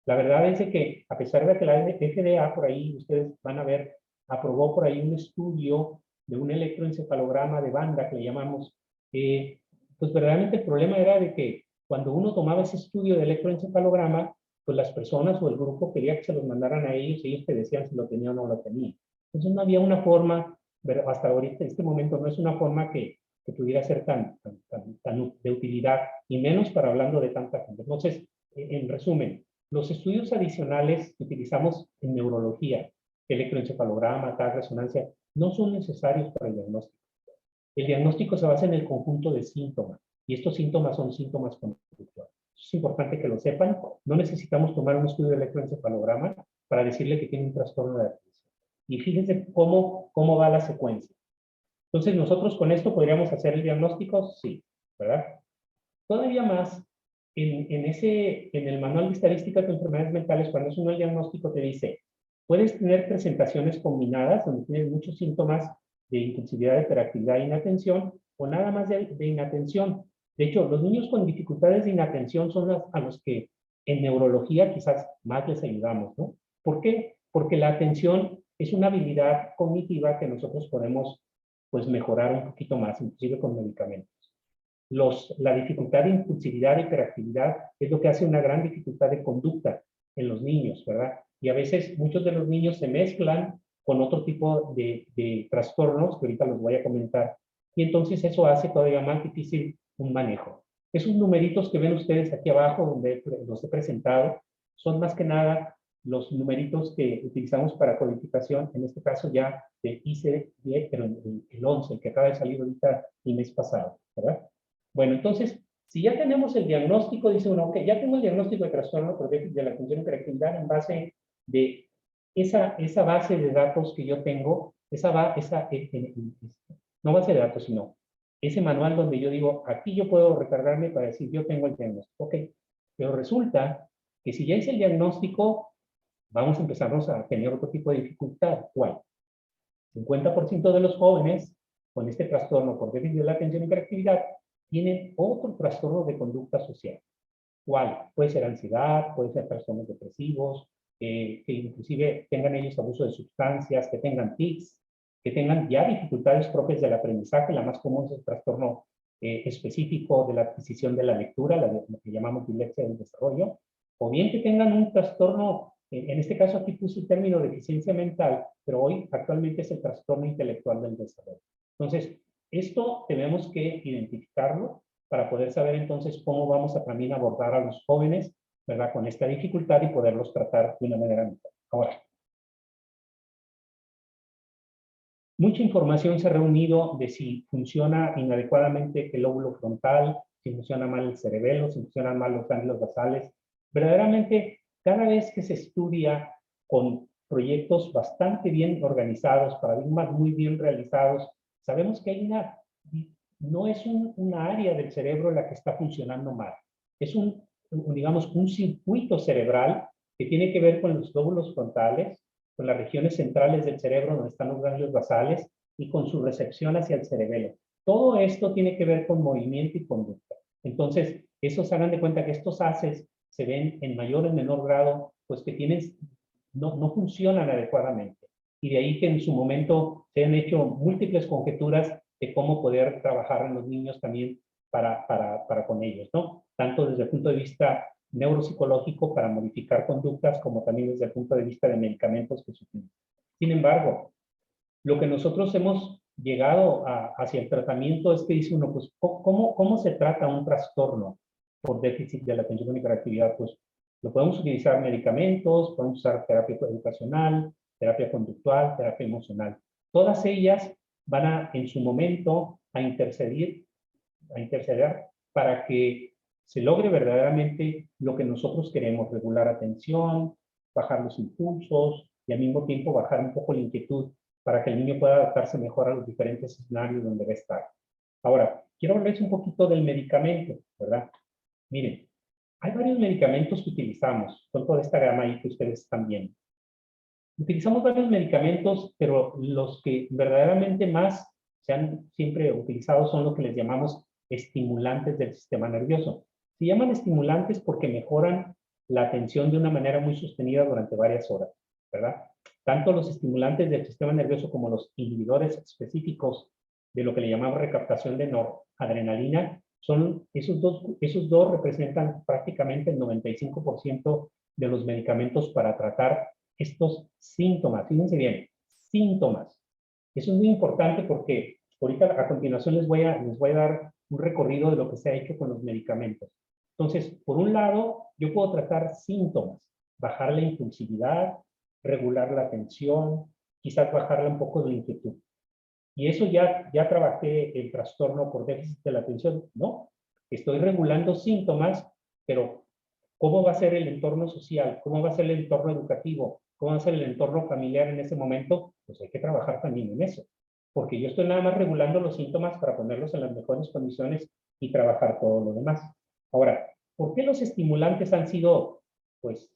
La verdad es que, a pesar de que la FDA, por ahí, ustedes van a ver, aprobó por ahí un estudio de un electroencefalograma de banda que le llamamos, pues verdaderamente el problema era de que cuando uno tomaba ese estudio de electroencefalograma, pues las personas o el grupo quería que se los mandaran a ellos y ellos te decían si lo tenían o no lo tenían. Entonces no había una forma, hasta ahorita, en este momento, no es una forma que pudiera ser tan de utilidad, y menos para hablando de tanta gente. Entonces, en resumen, los estudios adicionales que utilizamos en neurología, electroencefalograma, TAC, resonancia, no son necesarios para el diagnóstico. El diagnóstico se basa en el conjunto de síntomas, y estos síntomas son síntomas conductuales. Es importante que lo sepan. No necesitamos tomar un estudio de electroencefalograma para decirle que tiene un trastorno de atención. Y fíjense cómo va la secuencia. Entonces, nosotros con esto podríamos hacer el diagnóstico, sí, ¿verdad? Todavía más, en el manual de estadísticas de enfermedades mentales, cuando es un diagnóstico, te dice, puedes tener presentaciones combinadas, donde tienes muchos síntomas de impulsividad, hiperactividad e inatención, o nada más de inatención. De hecho, los niños con dificultades de inatención son a los que en neurología quizás más les ayudamos, ¿no? ¿Por qué? Porque la atención es una habilidad cognitiva que nosotros podemos, pues, mejorar un poquito más, inclusive con medicamentos. La dificultad de impulsividad e hiperactividad es lo que hace una gran dificultad de conducta en los niños, ¿verdad? Y a veces muchos de los niños se mezclan con otro tipo de trastornos, que ahorita los voy a comentar, y entonces eso hace todavía más difícil un manejo. Esos numeritos que ven ustedes aquí abajo, donde los he presentado, son más que nada los numeritos que utilizamos para codificación, en este caso ya de ICD-10, pero el 11, que acaba de salir ahorita el mes pasado, ¿verdad? Bueno, entonces, si ya tenemos el diagnóstico, dice uno, ok, ya tengo el diagnóstico de trastorno por déficit de la atención y hiperactividad en base de esa base de datos que yo tengo, no base de datos, sino ese manual donde yo digo, aquí yo puedo recargarme para decir, yo tengo el diagnóstico, ok, pero resulta que si ya hice el diagnóstico, vamos a empezarnos a tener otro tipo de dificultad. ¿Cuál? 50% de los jóvenes con este trastorno por déficit de la atención y hiperactividad tienen otro trastorno de conducta social. ¿Cuál? Puede ser ansiedad, puede ser trastornos depresivos, que inclusive tengan ellos abuso de sustancias, que tengan tics, que tengan ya dificultades propias del aprendizaje. La más común es el trastorno específico de la adquisición de la lectura, lo que llamamos dislexia del desarrollo, o bien que tengan un trastorno, en este caso aquí puse el término de deficiencia mental, pero hoy actualmente es el trastorno intelectual del desarrollo. Entonces, esto tenemos que identificarlo para poder saber entonces cómo vamos a también abordar a los jóvenes, ¿verdad? Con esta dificultad y poderlos tratar de una manera mejor. Ahora, mucha información se ha reunido de si funciona inadecuadamente el lóbulo frontal, si funciona mal el cerebelo, si funcionan mal los ganglios basales. Verdaderamente, cada vez que se estudia con proyectos bastante bien organizados, paradigmas muy bien realizados, sabemos que hay no es una área del cerebro la que está funcionando mal. Es digamos, un circuito cerebral que tiene que ver con los lóbulos frontales, con las regiones centrales del cerebro donde están los ganglios basales y con su recepción hacia el cerebelo. Todo esto tiene que ver con movimiento y conducta. Entonces, esos hagan de cuenta que estos haces se ven en mayor o menor grado, pues que no funcionan adecuadamente. Y de ahí que en su momento se han hecho múltiples conjeturas de cómo poder trabajar en los niños también para con ellos, ¿no? Tanto desde el punto de vista neuropsicológico para modificar conductas, como también desde el punto de vista de medicamentos que se utilizan. Sin embargo, lo que nosotros hemos llegado hacia el tratamiento es que dice uno, pues, ¿cómo se trata un trastorno por déficit de la atención y hiperactividad? Pues, lo podemos utilizar medicamentos, podemos usar terapia educacional, terapia conductual, terapia emocional. Todas ellas van en su momento a interceder para que se logre verdaderamente lo que nosotros queremos, regular atención, bajar los impulsos y al mismo tiempo bajar un poco la inquietud para que el niño pueda adaptarse mejor a los diferentes escenarios donde va a estar. Ahora, quiero hablarles un poquito del medicamento, ¿verdad? Miren, hay varios medicamentos que utilizamos, son toda esta gama ahí que ustedes están viendo. Utilizamos varios medicamentos, pero los que verdaderamente más se han siempre utilizado son los que les llamamos estimulantes del sistema nervioso. Se llaman estimulantes porque mejoran la atención de una manera muy sostenida durante varias horas, ¿verdad? Tanto los estimulantes del sistema nervioso como los inhibidores específicos de lo que le llamamos recaptación de noradrenalina, esos dos representan prácticamente el 95% de los medicamentos para tratar estos síntomas. Fíjense bien, síntomas. Eso es muy importante porque ahorita a continuación les voy a dar un recorrido de lo que se ha hecho con los medicamentos. Entonces, por un lado, yo puedo tratar síntomas, bajar la impulsividad, regular la atención, quizás bajarle un poco de la inquietud. Y eso ya trabajé el trastorno por déficit de la atención. No, estoy regulando síntomas, pero ¿cómo va a ser el entorno social? ¿Cómo va a ser el entorno educativo? ¿Cómo va a ser el entorno familiar en ese momento? Pues hay que trabajar también en eso. Porque yo estoy nada más regulando los síntomas para ponerlos en las mejores condiciones y trabajar todo lo demás. Ahora, ¿por qué los estimulantes han sido, pues,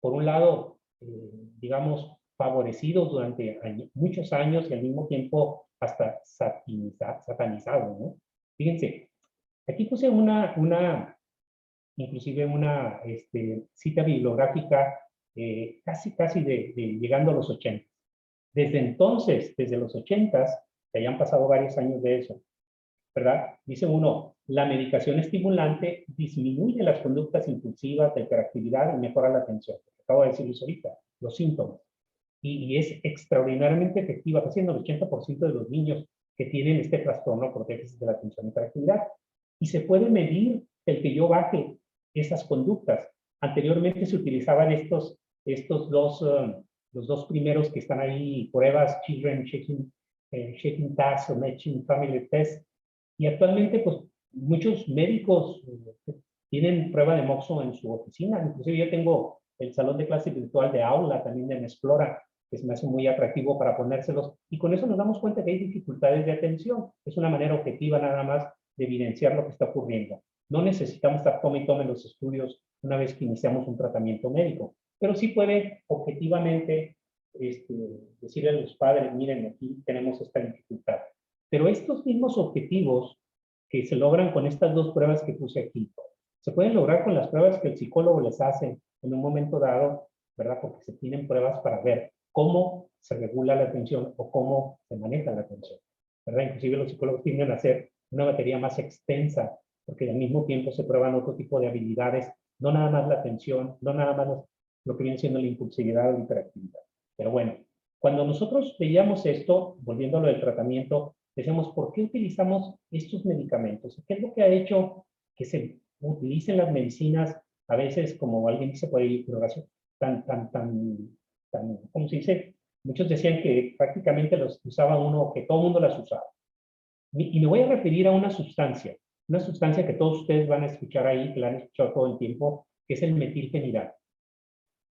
por un lado, digamos, favorecidos durante muchos años y al mismo tiempo hasta satanizados, ¿no? Fíjense, aquí puse inclusive una cita bibliográfica casi llegando a los 80. Desde entonces, desde los 80, que hayan pasado varios años de eso, ¿verdad? Dice uno, la medicación estimulante disminuye las conductas impulsivas, la hiperactividad y mejora la atención. Acabo de decirles ahorita, los síntomas. Y es extraordinariamente efectiva, casi en el 80% de los niños que tienen este trastorno por déficit de la atención y hiperactividad. Y se puede medir el que yo baje esas conductas. Anteriormente se utilizaban estos los dos primeros que están ahí, pruebas, Children Shaking Task o Matching Family Test. Y actualmente, pues, muchos médicos tienen prueba de MOXO en su oficina. Inclusive yo tengo el salón de clase virtual de aula, también de Explora, que se me hace muy atractivo para ponérselos. Y con eso nos damos cuenta que hay dificultades de atención. Es una manera objetiva nada más de evidenciar lo que está ocurriendo. No necesitamos estar tome y tome los estudios una vez que iniciamos un tratamiento médico, pero sí puede objetivamente decirle a los padres, miren, aquí tenemos esta dificultad. Pero estos mismos objetivos que se logran con estas dos pruebas que puse aquí, se pueden lograr con las pruebas que el psicólogo les hace en un momento dado, ¿verdad? Porque se tienen pruebas para ver cómo se regula la atención o cómo se maneja la atención, ¿verdad? Inclusive los psicólogos tienden a hacer una batería más extensa, porque al mismo tiempo se prueban otro tipo de habilidades, no nada más la atención, no nada más lo que viene siendo la impulsividad o la hiperactividad. Pero bueno, cuando nosotros veíamos esto, volviendo a lo del tratamiento, decíamos, ¿por qué utilizamos estos medicamentos? ¿Qué es lo que ha hecho que se utilicen las medicinas, a veces, como alguien dice por ahí, ¿cómo se dice? Muchos decían que prácticamente los usaba uno, que todo el mundo las usaba. Y me voy a referir a una sustancia que todos ustedes van a escuchar ahí, que la han escuchado todo el tiempo, que es el metilfenidato.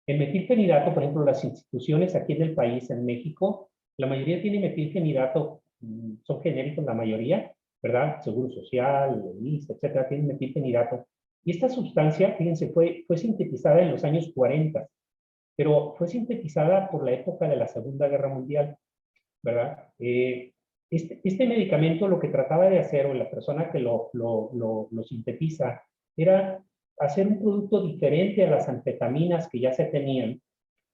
El metilfenidato, por ejemplo, las instituciones aquí en el país, en México, la mayoría tiene metilfenidato, son genéricos la mayoría, ¿verdad? Seguro Social, ISSSTE, etcétera, tienen metilfenidato. Y esta sustancia, fíjense, fue sintetizada en los años 40, pero fue sintetizada por la época de la Segunda Guerra Mundial, ¿verdad? Este medicamento lo que trataba de hacer, o la persona que lo sintetiza, era hacer un producto diferente a las anfetaminas que ya se tenían,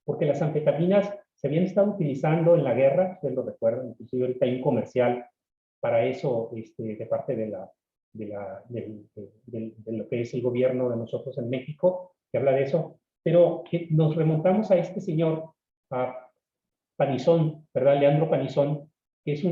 porque las anfetaminas se habían estado utilizando en la guerra, ustedes lo recuerdan, inclusive ahorita hay un comercial para eso de parte de lo que es el gobierno de nosotros en México, que habla de eso, pero nos remontamos a este señor, a Panizón, ¿verdad? Leandro Panizón, que es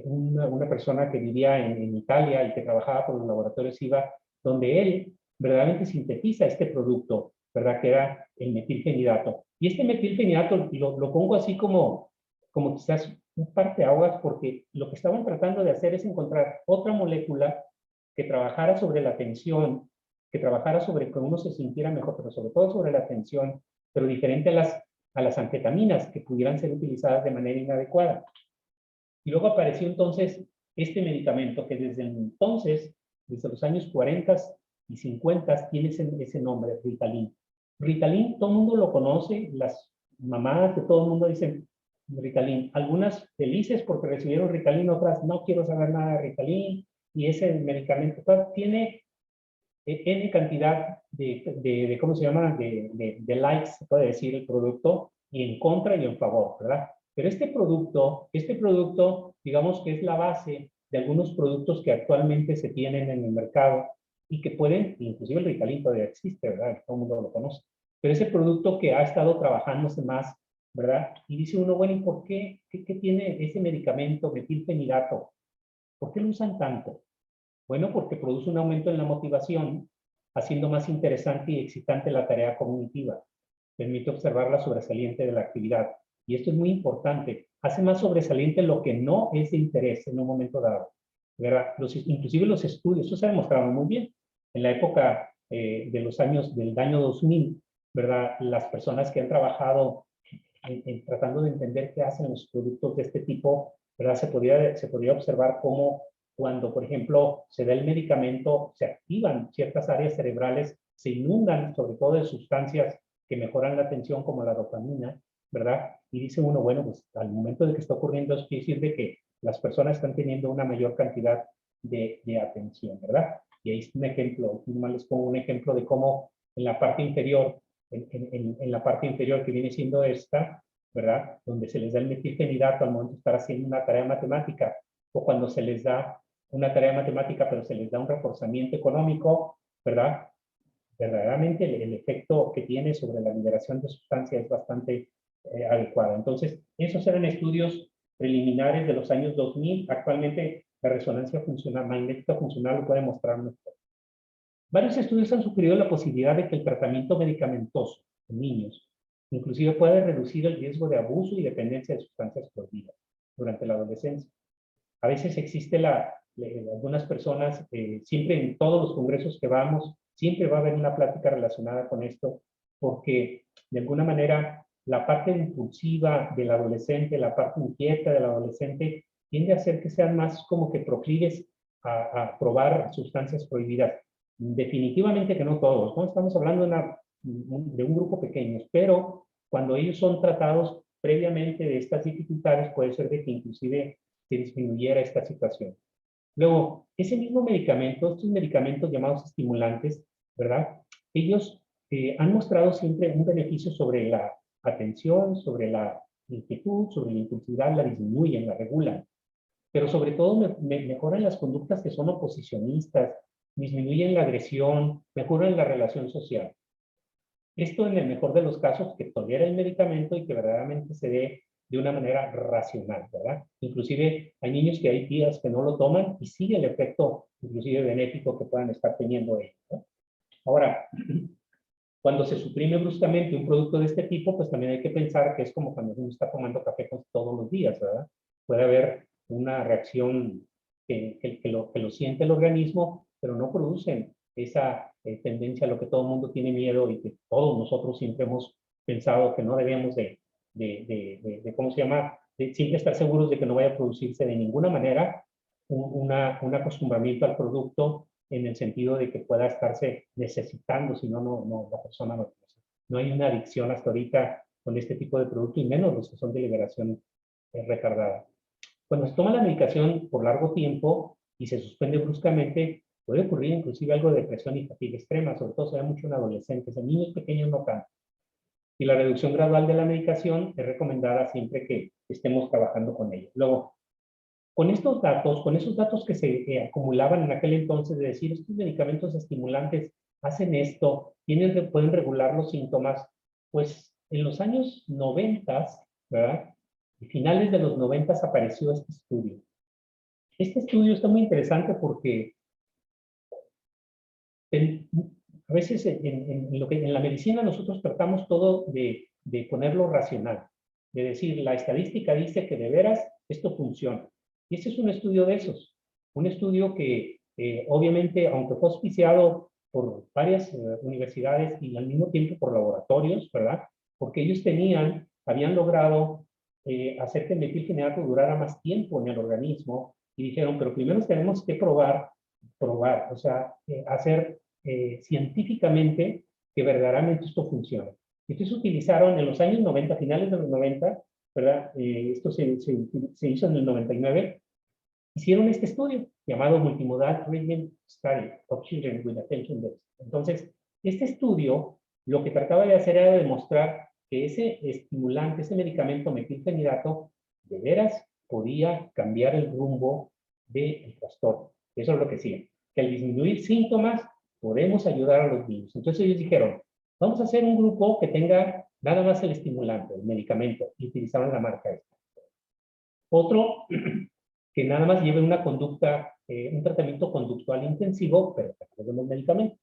una persona que vivía en Italia y que trabajaba por los laboratorios IVA, donde él verdaderamente sintetiza este producto, ¿verdad? Que era el metilfenidato. Y este metilfenidato lo pongo así como quizás un parteaguas, porque lo que estaban tratando de hacer es encontrar otra molécula que trabajara sobre la atención, que trabajara sobre que uno se sintiera mejor, pero sobre todo sobre la atención, pero diferente a las anfetaminas que pudieran ser utilizadas de manera inadecuada. Y luego apareció entonces este medicamento que desde entonces, desde los años 40 y 50, tiene ese nombre, Ritalin. Ritalin, todo el mundo lo conoce, las mamás de todo el mundo dicen Ritalin. Algunas felices porque recibieron Ritalin, otras no quiero saber nada de Ritalin, y ese medicamento tiene N cantidad ¿cómo se llama? De likes, se puede decir, el producto, y en contra y en favor, ¿verdad? Pero este producto, digamos que es la base de algunos productos que actualmente se tienen en el mercado y que pueden, inclusive el Ritalin todavía existe, ¿verdad? Todo el mundo lo conoce. Pero ese producto que ha estado trabajándose más, ¿verdad? Y dice uno, bueno, ¿y por qué? ¿Qué tiene ese medicamento, metilfenidato? ¿Por qué lo usan tanto? Bueno, porque produce un aumento en la motivación, haciendo más interesante y excitante la tarea cognitiva. Permite observar la sobresaliente de la actividad. Y esto es muy importante. Hace más sobresaliente lo que no es de interés en un momento dado. Inclusive los estudios, eso se ha demostrado muy bien. En la época del año 2000, ¿verdad? Las personas que han trabajado tratando de entender qué hacen los productos de este tipo, ¿verdad? Se podría observar cómo cuando, por ejemplo, se da el medicamento, se activan ciertas áreas cerebrales, se inundan sobre todo de sustancias que mejoran la atención, como la dopamina, ¿verdad? Y dice uno, bueno, pues al momento de que está ocurriendo eso quiere decir de que las personas están teniendo una mayor cantidad de atención, ¿verdad? Y ahí es un ejemplo, nomás les pongo un ejemplo de cómo en la parte inferior, en la parte inferior que viene siendo esta, ¿verdad? Donde se les da el metilfenidato al momento de estar haciendo una tarea matemática, o cuando se les da una tarea matemática, pero se les da un reforzamiento económico, ¿verdad? Verdaderamente el efecto que tiene sobre la liberación de sustancias es bastante adecuado. Entonces, esos eran estudios preliminares de los años 2000. Actualmente, la resonancia magnética funcional lo puede mostrar mejor. Varios estudios han sugerido la posibilidad de que el tratamiento medicamentoso en niños Inclusive puede reducir el riesgo de abuso y dependencia de sustancias prohibidas durante la adolescencia. A veces existe algunas personas, siempre en todos los congresos que vamos, siempre va a haber una plática relacionada con esto, porque de alguna manera la parte impulsiva del adolescente, la parte inquieta del adolescente, tiende a hacer que sean más como que proclives a probar sustancias prohibidas. Definitivamente que no todos, ¿no? Estamos hablando de un grupo pequeño, pero cuando ellos son tratados previamente de estas dificultades, puede ser de que inclusive se disminuyera esta situación. Luego, ese mismo medicamento, estos medicamentos llamados estimulantes, ¿verdad? Ellos han mostrado siempre un beneficio sobre la atención, sobre la inquietud, sobre la impulsividad, la disminuyen, la regulan. Pero sobre todo mejoran las conductas que son oposicionistas, disminuyen la agresión, mejoran la relación social. Esto en el mejor de los casos que tolera el medicamento y que verdaderamente se dé de una manera racional, ¿verdad? Inclusive hay niños que hay días que no lo toman y sigue el efecto inclusive benéfico que puedan estar teniendo ellos, ¿no? Ahora, cuando se suprime bruscamente un producto de este tipo, pues también hay que pensar que es como cuando uno está tomando café todos los días, ¿verdad? Puede haber una reacción que lo siente el organismo, pero no producen esa tendencia a lo que todo el mundo tiene miedo y que todos nosotros siempre hemos pensado que no debemos ¿cómo se llama? De siempre estar seguros de que no vaya a producirse de ninguna manera un acostumbramiento al producto en el sentido de que pueda estarse necesitando, si no, la persona no hay una adicción hasta ahorita con este tipo de producto y menos los que son de liberación retardada. Cuando se toma la medicación por largo tiempo y se suspende bruscamente, puede ocurrir inclusive algo de depresión y fatiga extrema, sobre todo se ve mucho en adolescentes, en niños pequeños no tanto. Y la reducción gradual de la medicación es recomendada siempre que estemos trabajando con ella. Luego, con esos datos que se acumulaban en aquel entonces de decir, estos medicamentos estimulantes hacen esto, pueden regular los síntomas, pues en los años 90, ¿verdad? Y finales de los 90 apareció este estudio. Este estudio está muy interesante porque a veces en la medicina nosotros tratamos todo de ponerlo racional, de decir, la estadística dice que de veras esto funciona. Y este es un estudio de esos, un estudio que obviamente, aunque fue auspiciado por varias universidades y al mismo tiempo por laboratorios, ¿verdad? Porque ellos habían logrado hacer que el metilfenidato durara más tiempo en el organismo y dijeron, pero primero tenemos que probar, o sea, hacer científicamente que verdaderamente esto funciona. Entonces utilizaron en los años 90, finales de los 90, ¿verdad? Esto se hizo en el 99, hicieron este estudio llamado Multimodal Treatment Study of Children with Attention Deficit. Entonces, este estudio lo que trataba de hacer era demostrar que ese estimulante, ese medicamento metilfenidato, de veras podía cambiar el rumbo del trastorno. Eso es lo que decía, que al disminuir síntomas podemos ayudar a los niños. Entonces ellos dijeron, vamos a hacer un grupo que tenga nada más el estimulante, el medicamento, y utilizaron la marca esta. Otro que nada más lleve una conducta, un tratamiento conductual intensivo, pero que no el medicamento.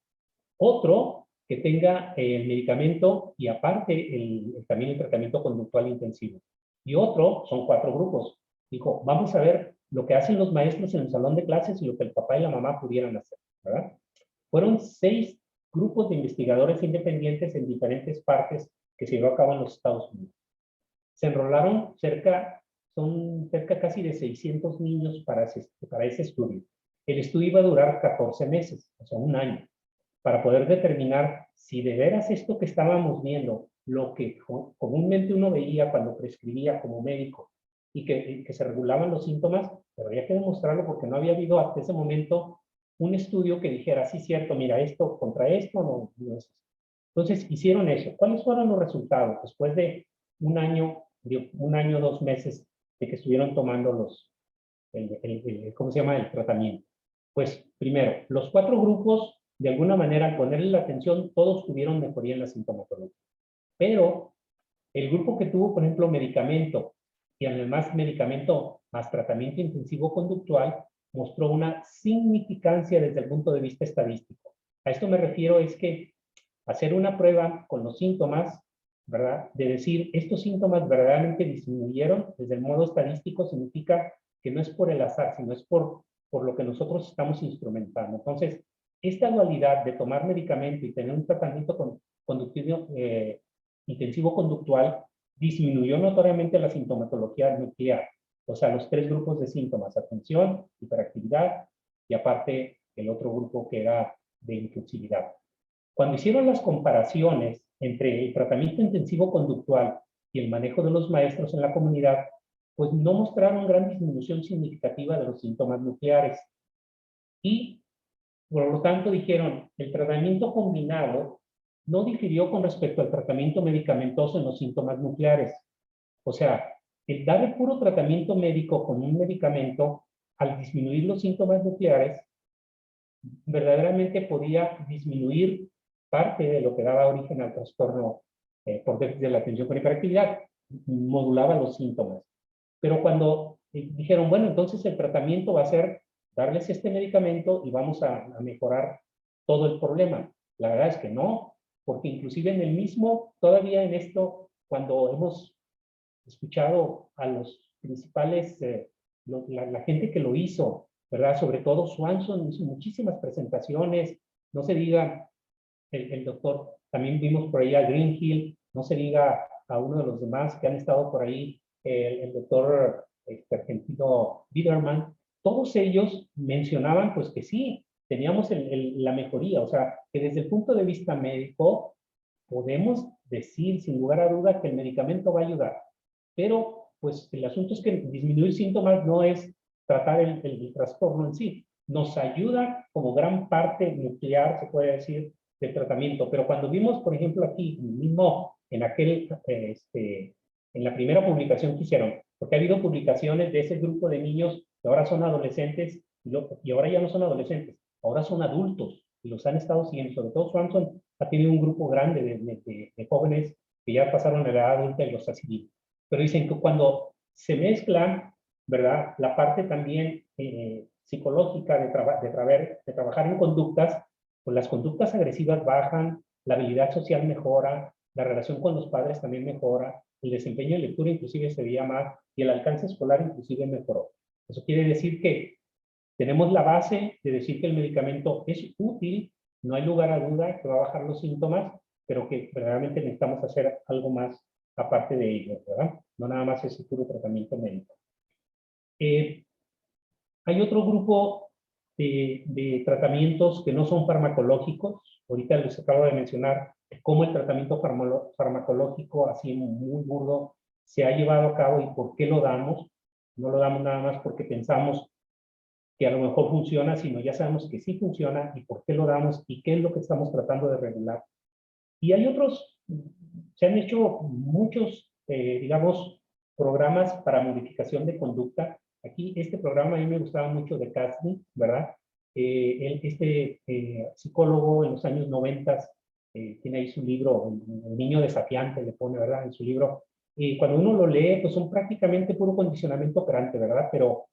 Otro que tenga el medicamento y aparte también el tratamiento conductual intensivo. Y otro, son 4 grupos. Dijo, vamos a ver lo que hacen los maestros en el salón de clases y lo que el papá y la mamá pudieran hacer, ¿verdad? Fueron 6 grupos de investigadores independientes en diferentes partes que se llevó a cabo en los Estados Unidos. Se enrolaron son cerca casi de 600 niños para ese estudio. El estudio iba a durar 14 meses, o sea, un año, para poder determinar si de veras esto que estábamos viendo, lo que comúnmente uno veía cuando prescribía como médico y que se regulaban los síntomas, pero había que demostrarlo porque no había habido hasta ese momento un estudio que dijera, sí, cierto, mira, esto contra esto no es. Entonces hicieron eso. ¿Cuáles fueron los resultados? Después de un año, 2 meses de que estuvieron tomando ¿cómo se llama? El tratamiento. Pues primero, los 4 grupos, de alguna manera, al ponerle la atención, todos tuvieron mejoría en la sintomatología. Pero el grupo que tuvo, por ejemplo, medicamento, y además medicamento más tratamiento intensivo conductual, mostró una significancia desde el punto de vista estadístico. A esto me refiero es que hacer una prueba con los síntomas ¿verdad? De decir, estos síntomas verdaderamente disminuyeron, desde el modo estadístico significa que no es por el azar, sino es por lo que nosotros estamos instrumentando. Entonces, esta dualidad de tomar medicamento y tener un tratamiento conductivo, intensivo conductual disminuyó notoriamente la sintomatología nuclear. O sea, los 3 grupos de síntomas: atención, hiperactividad y aparte el otro grupo que era de impulsividad. Cuando hicieron las comparaciones entre el tratamiento intensivo conductual y el manejo de los maestros en la comunidad, pues no mostraron gran disminución significativa de los síntomas nucleares. Y por lo tanto dijeron, el tratamiento combinado no difirió con respecto al tratamiento medicamentoso en los síntomas nucleares. O sea, el dar el puro tratamiento médico con un medicamento, al disminuir los síntomas nucleares, verdaderamente podía disminuir parte de lo que daba origen al trastorno por déficit de la atención con hiperactividad, modulaba los síntomas. Pero cuando dijeron, bueno, entonces el tratamiento va a ser darles este medicamento y vamos a mejorar todo el problema. La verdad es que no, porque inclusive en el mismo, todavía en esto, cuando hemos escuchado a los principales, la gente que lo hizo, ¿verdad? Sobre todo Swanson hizo muchísimas presentaciones, no se diga el doctor, también vimos por ahí a Greenhill, no se diga a uno de los demás que han estado por ahí, el doctor argentino Biderman, todos ellos mencionaban pues que sí, teníamos la mejoría, o sea, que desde el punto de vista médico podemos decir sin lugar a duda que el medicamento va a ayudar, pero pues el asunto es que disminuir síntomas no es tratar el trastorno en sí, nos ayuda como gran parte nuclear, se puede decir, del tratamiento. Pero cuando vimos, por ejemplo, aquí mismo en en la primera publicación que hicieron, porque ha habido publicaciones de ese grupo de niños que ahora son adolescentes y ahora ya no son adolescentes, ahora son adultos y los han estado siguiendo. Sobre todo Swanson ha tenido un grupo grande de jóvenes que ya pasaron a la edad adulta y los ha seguido. Pero dicen que cuando se mezclan, ¿verdad? La parte también psicológica de trabajar en conductas, pues las conductas agresivas bajan, la habilidad social mejora, la relación con los padres también mejora, el desempeño en lectura inclusive se veía más y el alcance escolar inclusive mejoró. Eso quiere decir que tenemos la base de decir que el medicamento es útil, no hay lugar a duda que va a bajar los síntomas, pero que verdaderamente necesitamos hacer algo más aparte de ello, ¿verdad? No nada más ese puro tratamiento médico. Hay otro grupo de tratamientos que no son farmacológicos. Ahorita les acabo de mencionar cómo el tratamiento farmacológico, así muy burdo, se ha llevado a cabo y por qué lo damos. No lo damos nada más porque pensamos que a lo mejor funciona, sino ya sabemos que sí funciona y por qué lo damos y qué es lo que estamos tratando de regular. Y hay otros, se han hecho muchos, digamos, programas para modificación de conducta. Aquí este programa a mí me gustaba mucho de Kasny, ¿verdad? Psicólogo en los años 90 tiene ahí su libro, El niño desafiante, le pone, ¿verdad? En su libro. Y cuando uno lo lee, pues son prácticamente puro condicionamiento operante, ¿verdad? Pero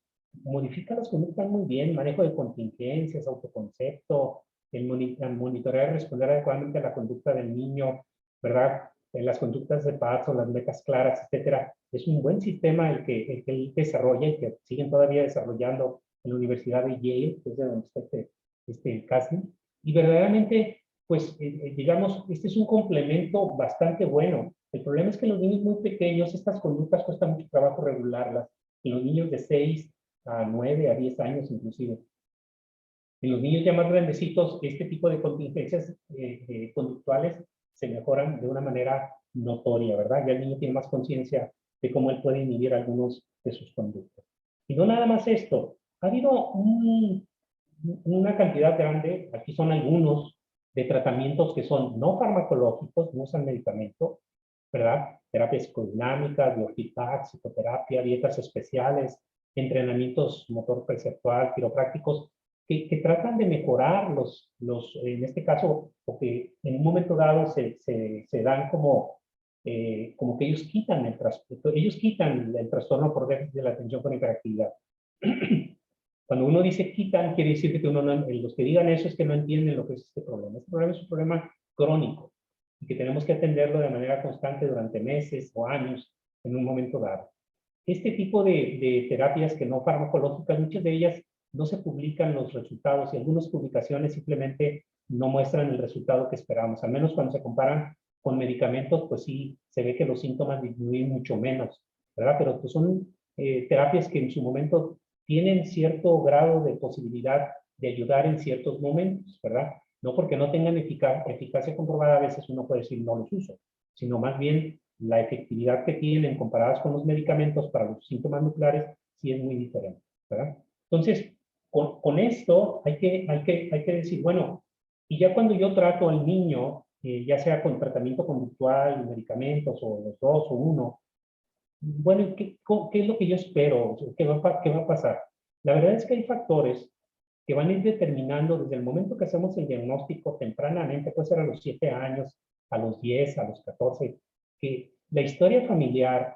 modifica las conductas muy bien, manejo de contingencias, autoconcepto, el monitorear y responder adecuadamente a la conducta del niño, ¿verdad? En las conductas de paso, las metas claras, etcétera. Es un buen sistema el que él desarrolla y que siguen todavía desarrollando en la Universidad de Yale, que es de donde está el Kasny. Y verdaderamente, pues, digamos, este es un complemento bastante bueno. El problema es que en los niños muy pequeños, estas conductas cuesta mucho trabajo regularlas. En los niños de 6 a 9, a 10 años inclusive. En los niños ya más grandecitos, este tipo de contingencias conductuales se mejoran de una manera notoria, ¿verdad? Ya el niño tiene más conciencia de cómo él puede inhibir algunos de sus conductas. Y no nada más esto, ha habido una cantidad grande, aquí son algunos, de tratamientos que son no farmacológicos, no usan medicamento, ¿verdad? Terapias psicodinámicas, biofeedback, psicoterapia, dietas especiales, entrenamientos motor perceptual, quiroprácticos, que tratan de mejorar en este caso, porque en un momento dado se dan como que ellos quitan el trastorno por déficit de la atención con hiperactividad. Cuando uno dice quitan, quiere decir que los que digan eso es que no entienden lo que es este problema. Este problema es un problema crónico. y que tenemos que atenderlo de manera constante durante meses o años en un momento dado. Este tipo de terapias que no farmacológicas, muchas de ellas no se publican los resultados y algunas publicaciones simplemente no muestran el resultado que esperamos. Al menos cuando se comparan con medicamentos, pues sí, se ve que los síntomas disminuyen mucho menos, ¿verdad? Pero pues son terapias que en su momento tienen cierto grado de posibilidad de ayudar en ciertos momentos, ¿verdad? No porque no tengan eficacia comprobada, a veces uno puede decir no los uso, sino más bien la efectividad que tienen comparadas con los medicamentos para los síntomas nucleares sí es muy diferente, ¿verdad? Entonces, con esto hay que decir, bueno, y ya cuando yo trato al niño, ya sea con tratamiento conductual, medicamentos, o los dos, o uno, bueno, ¿qué es lo que yo espero? ¿Qué va a pasar? La verdad es que hay factores que van a ir determinando desde el momento que hacemos el diagnóstico tempranamente, puede ser a los 7 años, a los 10, a los 14, que la historia familiar,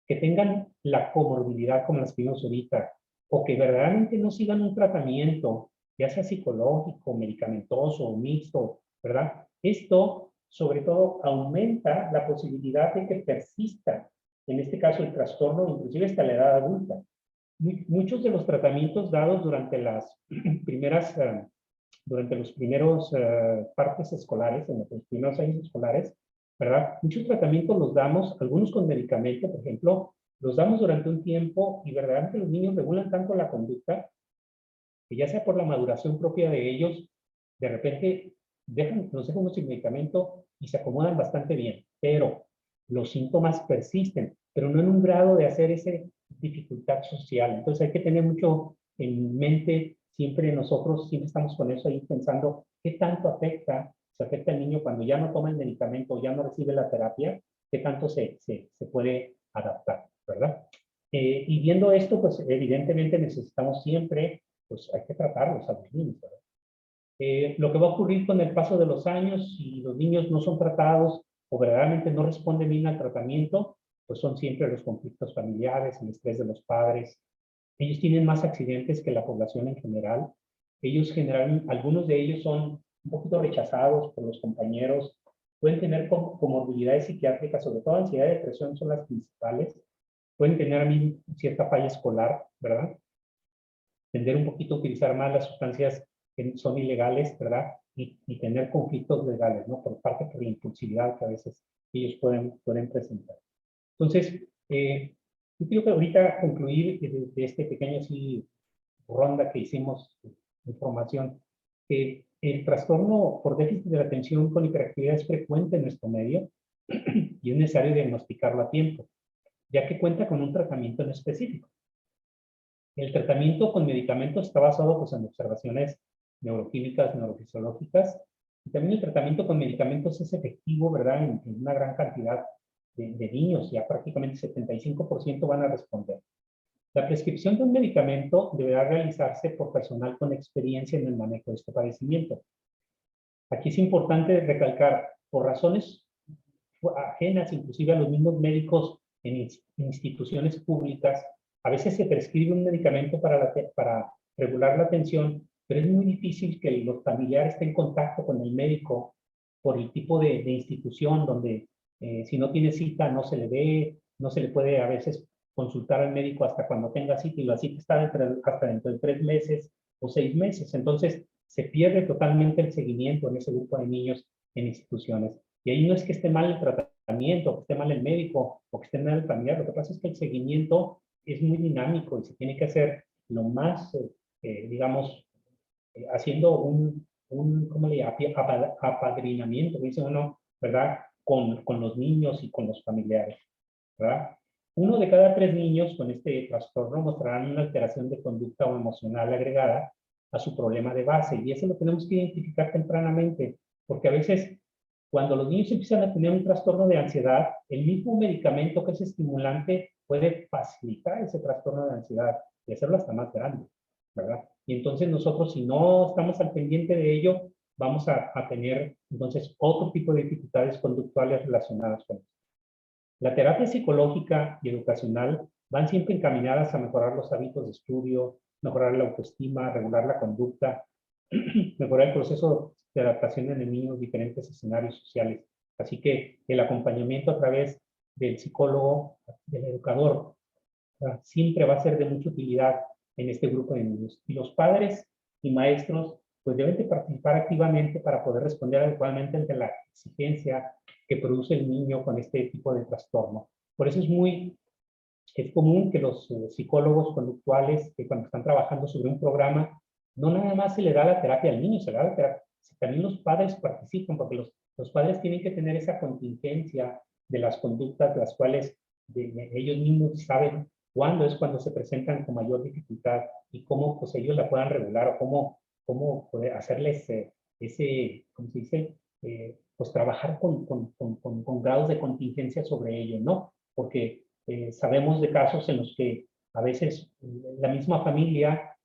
que tengan la comorbilidad como las que vimos ahorita, o que verdaderamente no sigan un tratamiento, ya sea psicológico, medicamentoso o mixto, ¿verdad? Esto, sobre todo, aumenta la posibilidad de que persista, en este caso, el trastorno, inclusive hasta la edad adulta. Muchos de los tratamientos dados durante las primeras, durante los primeros partes escolares, en los primeros años escolares, ¿verdad? Muchos tratamientos los damos, algunos con medicamento, por ejemplo, los damos durante un tiempo y verdaderamente los niños regulan tanto la conducta que ya sea por la maduración propia de ellos, de repente los dejan sin medicamento y se acomodan bastante bien, pero los síntomas persisten, pero no en un grado de hacer esa dificultad social. Entonces hay que tener mucho en mente, siempre nosotros, siempre estamos con eso ahí pensando qué tanto se afecta al niño cuando ya no toma el medicamento, ya no recibe la terapia, qué tanto se puede adaptar, ¿verdad? Y viendo esto, pues evidentemente necesitamos siempre, pues hay que tratarlos a los niños, ¿verdad? Lo que va a ocurrir con el paso de los años, si los niños no son tratados o verdaderamente no responden bien al tratamiento, pues son siempre los conflictos familiares, el estrés de los padres. Ellos tienen más accidentes que la población en general. Ellos generalmente, algunos de ellos son un poquito rechazados por los compañeros, pueden tener comorbilidades psiquiátricas, sobre todo ansiedad y depresión son las principales. Pueden tener a mí cierta falla escolar, ¿verdad? Tender un poquito a utilizar más las sustancias que son ilegales, ¿verdad? Y tener conflictos legales, ¿no? Por la impulsividad que a veces ellos pueden presentar. Entonces, yo quiero que ahorita concluir de este pequeño así, ronda que hicimos de información, que el trastorno por déficit de la atención con hiperactividad es frecuente en nuestro medio y es necesario diagnosticarlo a tiempo, ya que cuenta con un tratamiento en específico. El tratamiento con medicamentos está basado pues, en observaciones neuroquímicas, neurofisiológicas, y también el tratamiento con medicamentos es efectivo, ¿verdad? En una gran cantidad de niños, ya prácticamente 75% van a responder. La prescripción de un medicamento deberá realizarse por personal con experiencia en el manejo de este padecimiento. Aquí es importante recalcar, por razones ajenas inclusive a los mismos médicos en instituciones públicas, a veces se prescribe un medicamento para regular la atención, pero es muy difícil que los familiares estén en contacto con el médico por el tipo de institución donde si no tiene cita no se le ve, no se le puede a veces consultar al médico hasta cuando tenga cita y la cita está hasta dentro de 3 meses o 6 meses. Entonces se pierde totalmente el seguimiento en ese grupo de niños en instituciones. Y ahí no es que esté mal el tratamiento, que esté mal el médico o que esté mal el familiar. Lo que pasa es que el seguimiento es muy dinámico y se tiene que hacer lo más, digamos, haciendo ¿cómo le llama? Apadrinamiento, dice uno, ¿verdad? Con los niños y con los familiares, ¿verdad? 1 de cada 3 niños con este trastorno mostrarán una alteración de conducta o emocional agregada a su problema de base. Y eso lo tenemos que identificar tempranamente, porque a veces cuando los niños empiezan a tener un trastorno de ansiedad, el mismo medicamento que es estimulante puede facilitar ese trastorno de ansiedad y hacerlo hasta más grande, ¿verdad? Y entonces nosotros, si no estamos al pendiente de ello, vamos a tener entonces otro tipo de dificultades conductuales relacionadas con eso. La terapia psicológica y educacional van siempre encaminadas a mejorar los hábitos de estudio, mejorar la autoestima, regular la conducta, mejorar el proceso de adaptación en el niño en diferentes escenarios sociales Así que el acompañamiento a través del psicólogo, del educador, siempre va a ser de mucha utilidad en este grupo de niños. Y los padres y maestros pues deben de participar activamente para poder responder adecuadamente ante la exigencia que produce el niño con este tipo de trastorno. Por eso es común que los psicólogos conductuales, que cuando están trabajando sobre un programa, no nada más se le da la terapia al niño, se le da la terapia, también los padres participan, porque los padres tienen que tener esa contingencia de las conductas, las cuales ellos mismos saben cuándo es cuando se presentan con mayor dificultad y cómo pues ellos la puedan regular o cómo poder hacerles ¿cómo se dice? Pues trabajar con grados de contingencia sobre ello, ¿no? Porque sabemos de casos en los que a veces la misma familia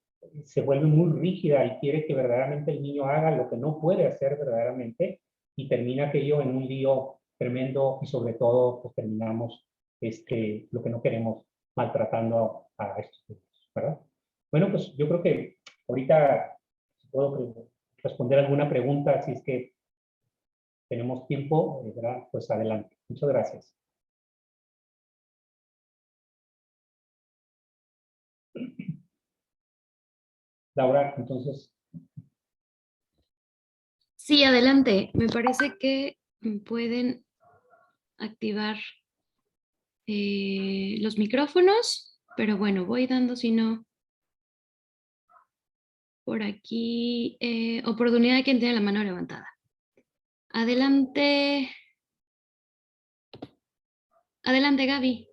se vuelve muy rígida y quiere que verdaderamente el niño haga lo que no puede hacer verdaderamente y termina aquello en un lío tremendo y sobre todo pues terminamos lo que no queremos, maltratando a estos niños, ¿verdad? Bueno, pues yo creo que ahorita puedo responder alguna pregunta, si es que tenemos tiempo, ¿verdad? Pues adelante. Muchas gracias. Laura, entonces. Sí, adelante. Me parece que pueden activar los micrófonos, pero bueno, voy dando, si no, por aquí, oportunidad de quien tiene la mano levantada. Adelante. Adelante, Gaby.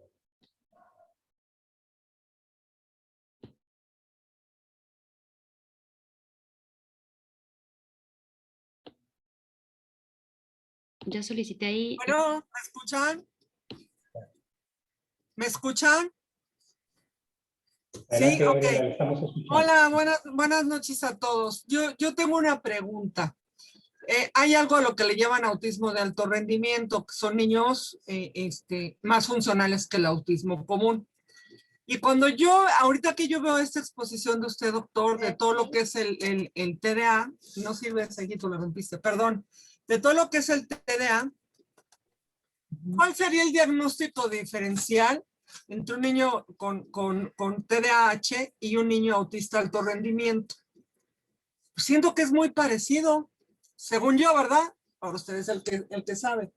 Ya solicité ahí. Bueno, ¿me escuchan? ¿Me escuchan? Adelante, Sí, ok. Gabriela, estamos escuchando. Hola, buenas noches a todos. Yo tengo una pregunta. Hay algo a lo que le llaman autismo de alto rendimiento, que son niños más funcionales que el autismo común. Y ahorita que yo veo esta exposición de usted, doctor, de todo lo que es el TDA, no sirve ese guito, lo rompiste, perdón, de todo lo que es el TDA, ¿cuál sería el diagnóstico diferencial entre un niño con TDAH y un niño autista alto rendimiento? Siento que es muy parecido, según yo, ¿verdad? Ahora usted es el que sabe.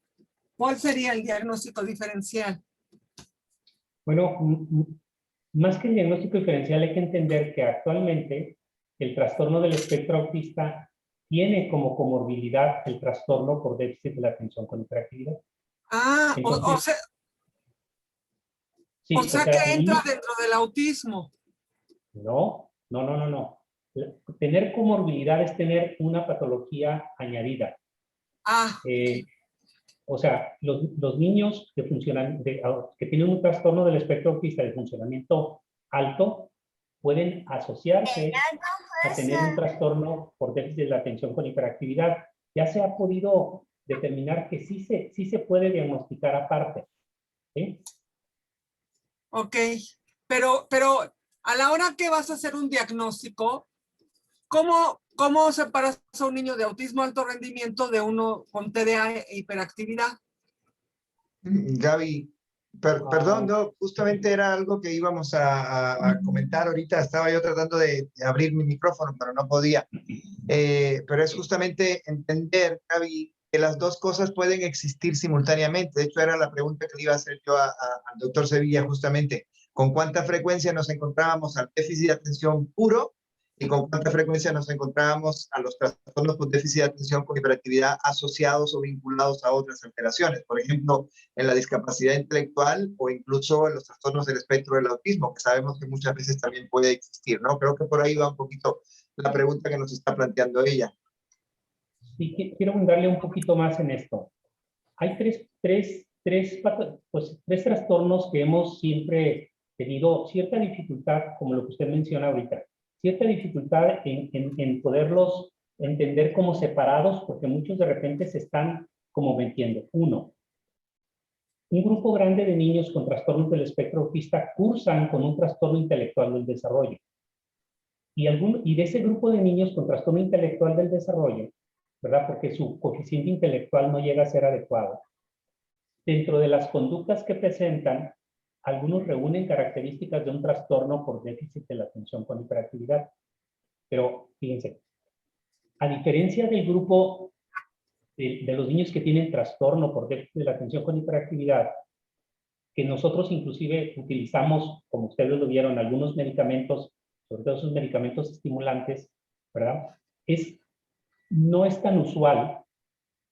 ¿Cuál sería el diagnóstico diferencial? Bueno, más que el diagnóstico diferencial hay que entender que actualmente el trastorno del espectro autista tiene como comorbilidad el trastorno por déficit de la atención con hiperactividad. Entonces, o sea que entra dentro del autismo. No. Tener comorbilidad es tener una patología añadida. O sea, los niños que tienen un trastorno del espectro autista de funcionamiento alto pueden asociarse a tener un trastorno por déficit de la atención con hiperactividad. Ya se ha podido determinar que sí se puede diagnosticar aparte. ¿Sí? Ok, pero a la hora que vas a hacer un diagnóstico, ¿cómo separas a un niño de autismo alto rendimiento de uno con TDA e hiperactividad? Gaby, perdón, no, justamente era algo que íbamos a comentar ahorita. Estaba yo tratando de abrir mi micrófono, pero no podía. Pero es justamente entender, Gaby, que las dos cosas pueden existir simultáneamente. De hecho, era la pregunta que le iba a hacer yo al doctor Sevilla, justamente. ¿Con cuánta frecuencia nos encontrábamos al déficit de atención puro y con cuánta frecuencia nos encontrábamos a los trastornos por déficit de atención con hiperactividad asociados o vinculados a otras alteraciones? Por ejemplo, en la discapacidad intelectual o incluso en los trastornos del espectro del autismo, que sabemos que muchas veces también puede existir, ¿no? Creo que por ahí va un poquito la pregunta que nos está planteando ella. Sí, quiero darle un poquito más en esto. Hay tres trastornos que hemos siempre tenido cierta dificultad, como lo que usted menciona ahorita, cierta dificultad en poderlos entender como separados, porque muchos de repente se están como metiendo. Uno, un grupo grande de niños con trastornos del espectro autista cursan con un trastorno intelectual del desarrollo. Y de ese grupo de niños con trastorno intelectual del desarrollo, ¿verdad? Porque su coeficiente intelectual no llega a ser adecuado. Dentro de las conductas que presentan, algunos reúnen características de un trastorno por déficit de la atención con hiperactividad. Pero fíjense, a diferencia del grupo de los niños que tienen trastorno por déficit de la atención con hiperactividad, que nosotros inclusive utilizamos, como ustedes lo vieron, algunos medicamentos, sobre todo esos medicamentos estimulantes, ¿verdad? No es tan usual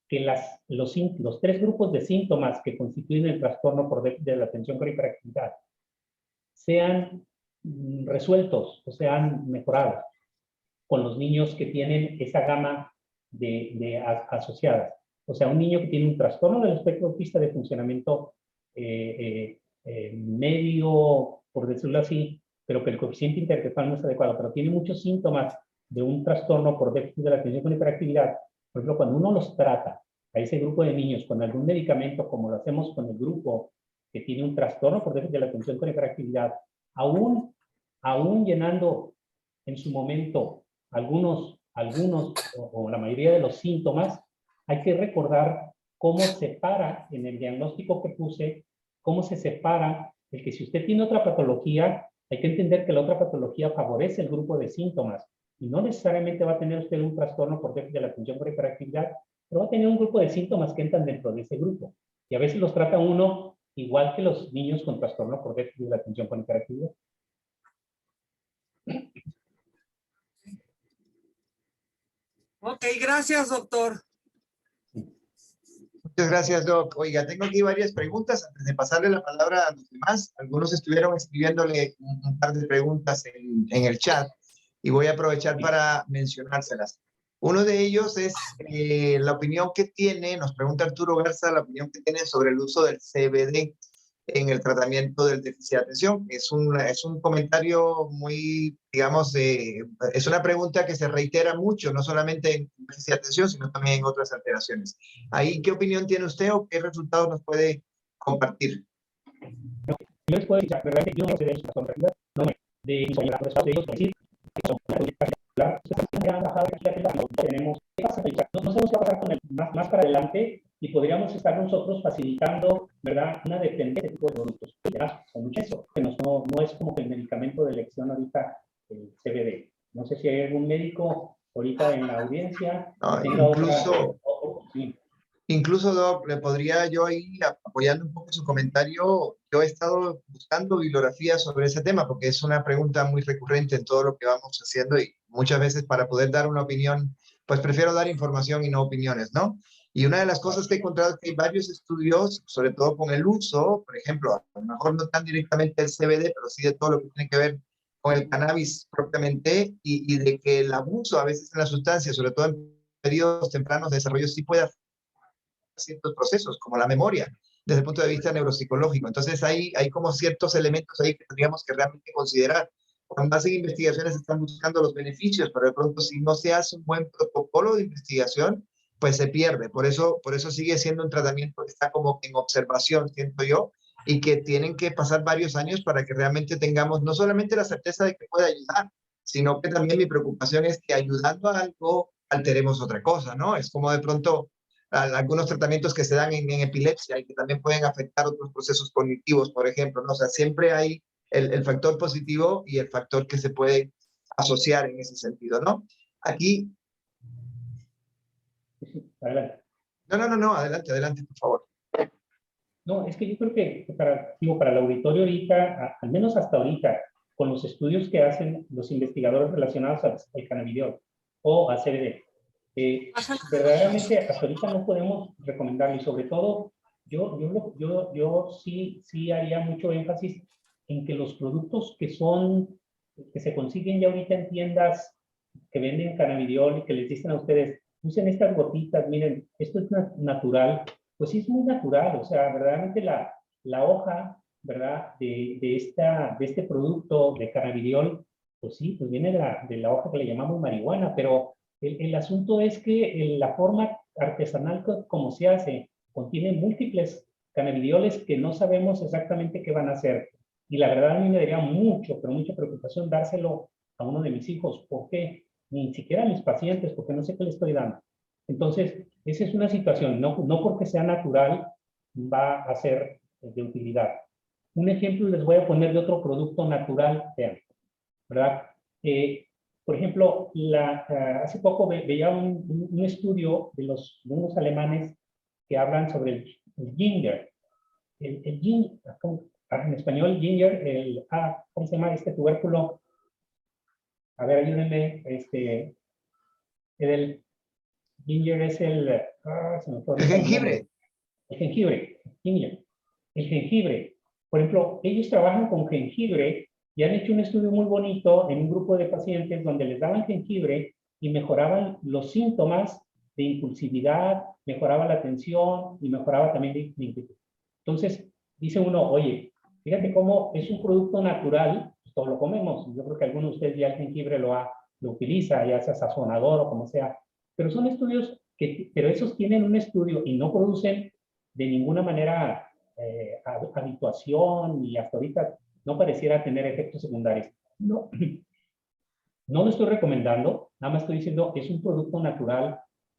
que los tres grupos de síntomas que constituyen el trastorno por déficit de la atención con hiperactividad sean resueltos o sean mejorados con los niños que tienen esa gama asociadas. O sea, un niño que tiene un trastorno del espectro autista de funcionamiento medio, por decirlo así, pero que el coeficiente intelectual no es adecuado, pero tiene muchos síntomas de un trastorno por déficit de la atención con hiperactividad. Por ejemplo, cuando uno los trata a ese grupo de niños con algún medicamento, como lo hacemos con el grupo que tiene un trastorno por déficit de la atención con hiperactividad, aún llenando en su momento algunos o la mayoría de los síntomas, hay que recordar cómo separa en el diagnóstico que puse, cómo se separa el que si usted tiene otra patología, hay que entender que la otra patología favorece el grupo de síntomas y no necesariamente va a tener usted un trastorno por déficit de la atención por hiperactividad, pero va a tener un grupo de síntomas que entran dentro de ese grupo. Y a veces los trata uno igual que los niños con trastorno por déficit de la atención por hiperactividad. Ok, gracias, doctor. Muchas gracias, Doc. Oiga, tengo aquí varias preguntas. Antes de pasarle la palabra a los demás, algunos estuvieron escribiéndole un par de preguntas en el chat y voy a aprovechar para mencionárselas. Uno de ellos es la opinión que tiene, nos pregunta Arturo Garza, la opinión que tiene sobre el uso del CBD en el tratamiento del déficit de atención. Es un comentario muy, digamos, es una pregunta que se reitera mucho, no solamente en déficit de atención, sino también en otras alteraciones. Ahí, ¿qué opinión tiene usted o qué resultados nos puede compartir? Yo les puedo decir, realmente yo no sé de eso, son realidad, no me, de mis colaboradores de ellos, decir que son una particular, tenemos, ¿qué pasa? No sabemos qué va a pasar con el más para adelante y podríamos estar nosotros facilitando, ¿verdad?, una dependencia de tipo de productos. Con mucho eso, que no es como que el medicamento de elección ahorita, el CBD. No sé si hay algún médico ahorita en la audiencia. No, incluso, sí. Incluso, Doc, le podría yo ahí, apoyando un poco su comentario, yo he estado buscando bibliografía sobre ese tema porque es una pregunta muy recurrente en todo lo que vamos haciendo y muchas veces para poder dar una opinión, pues prefiero dar información y no opiniones, ¿no? Y una de las cosas que he encontrado es que hay varios estudios, sobre todo con el uso, por ejemplo, a lo mejor no tan directamente el CBD, pero sí de todo lo que tiene que ver con el cannabis propiamente y de que el abuso a veces en las sustancias, sobre todo en periodos tempranos de desarrollo, sí puede ciertos procesos, como la memoria, desde el punto de vista neuropsicológico. Entonces hay como ciertos elementos ahí que tendríamos que realmente considerar. Cuando hacen investigaciones están buscando los beneficios, pero de pronto si no se hace un buen protocolo de investigación, pues se pierde. Por eso sigue siendo un tratamiento que está como en observación, siento yo, y que tienen que pasar varios años para que realmente tengamos no solamente la certeza de que puede ayudar, sino que también mi preocupación es que ayudando a algo alteremos otra cosa, ¿no? Es como de pronto algunos tratamientos que se dan en epilepsia y que también pueden afectar otros procesos cognitivos, por ejemplo, ¿no? O sea, siempre hay el factor positivo y el factor que se puede asociar en ese sentido, ¿no? Aquí... Adelante. No, adelante, por favor. No, es que yo creo que para el auditorio ahorita, al menos hasta ahorita, con los estudios que hacen los investigadores relacionados al cannabidiol o a CBD, verdaderamente hasta ahorita no podemos recomendarlo y sobre todo yo sí haría mucho énfasis en que los productos que se consiguen ya ahorita en tiendas que venden cannabidiol y que les dicen a ustedes, usen estas gotitas, miren, esto es natural, pues sí es muy natural, o sea, verdaderamente la hoja, ¿verdad?, de este producto de cannabidiol, pues sí, pues viene de la hoja que le llamamos marihuana, pero el asunto es que la forma artesanal como se hace contiene múltiples cannabidioles que no sabemos exactamente qué van a hacer. Y la verdad a mí me daría pero mucha preocupación dárselo a uno de mis hijos. ¿Por qué? Ni siquiera a mis pacientes, porque no sé qué le estoy dando. Entonces, esa es una situación, no porque sea natural va a ser de utilidad. Un ejemplo les voy a poner de otro producto natural, vean, ¿verdad? Por ejemplo, hace poco veía un estudio de unos alemanes que hablan sobre el ginger. El ginger, en español, ginger, ¿cómo se llama este tubérculo? A ver, ayúdenme, el ginger es se me fue El jengibre. el jengibre, ginger. El jengibre. Por ejemplo, ellos trabajan con jengibre y han hecho un estudio muy bonito en un grupo de pacientes donde les daban jengibre y mejoraban los síntomas de impulsividad, mejoraba la atención y mejoraba también la inquietud. Entonces, dice uno, oye, fíjate cómo es un producto natural, pues todos lo comemos. Yo creo que alguno de ustedes ya el jengibre lo utiliza, ya sea sazonador o como sea. Pero son estudios pero esos tienen un estudio y no producen de ninguna manera habituación y hasta ahorita no pareciera tener efectos secundarios. No, no lo estoy recomendando, nada más estoy diciendo que es un producto natural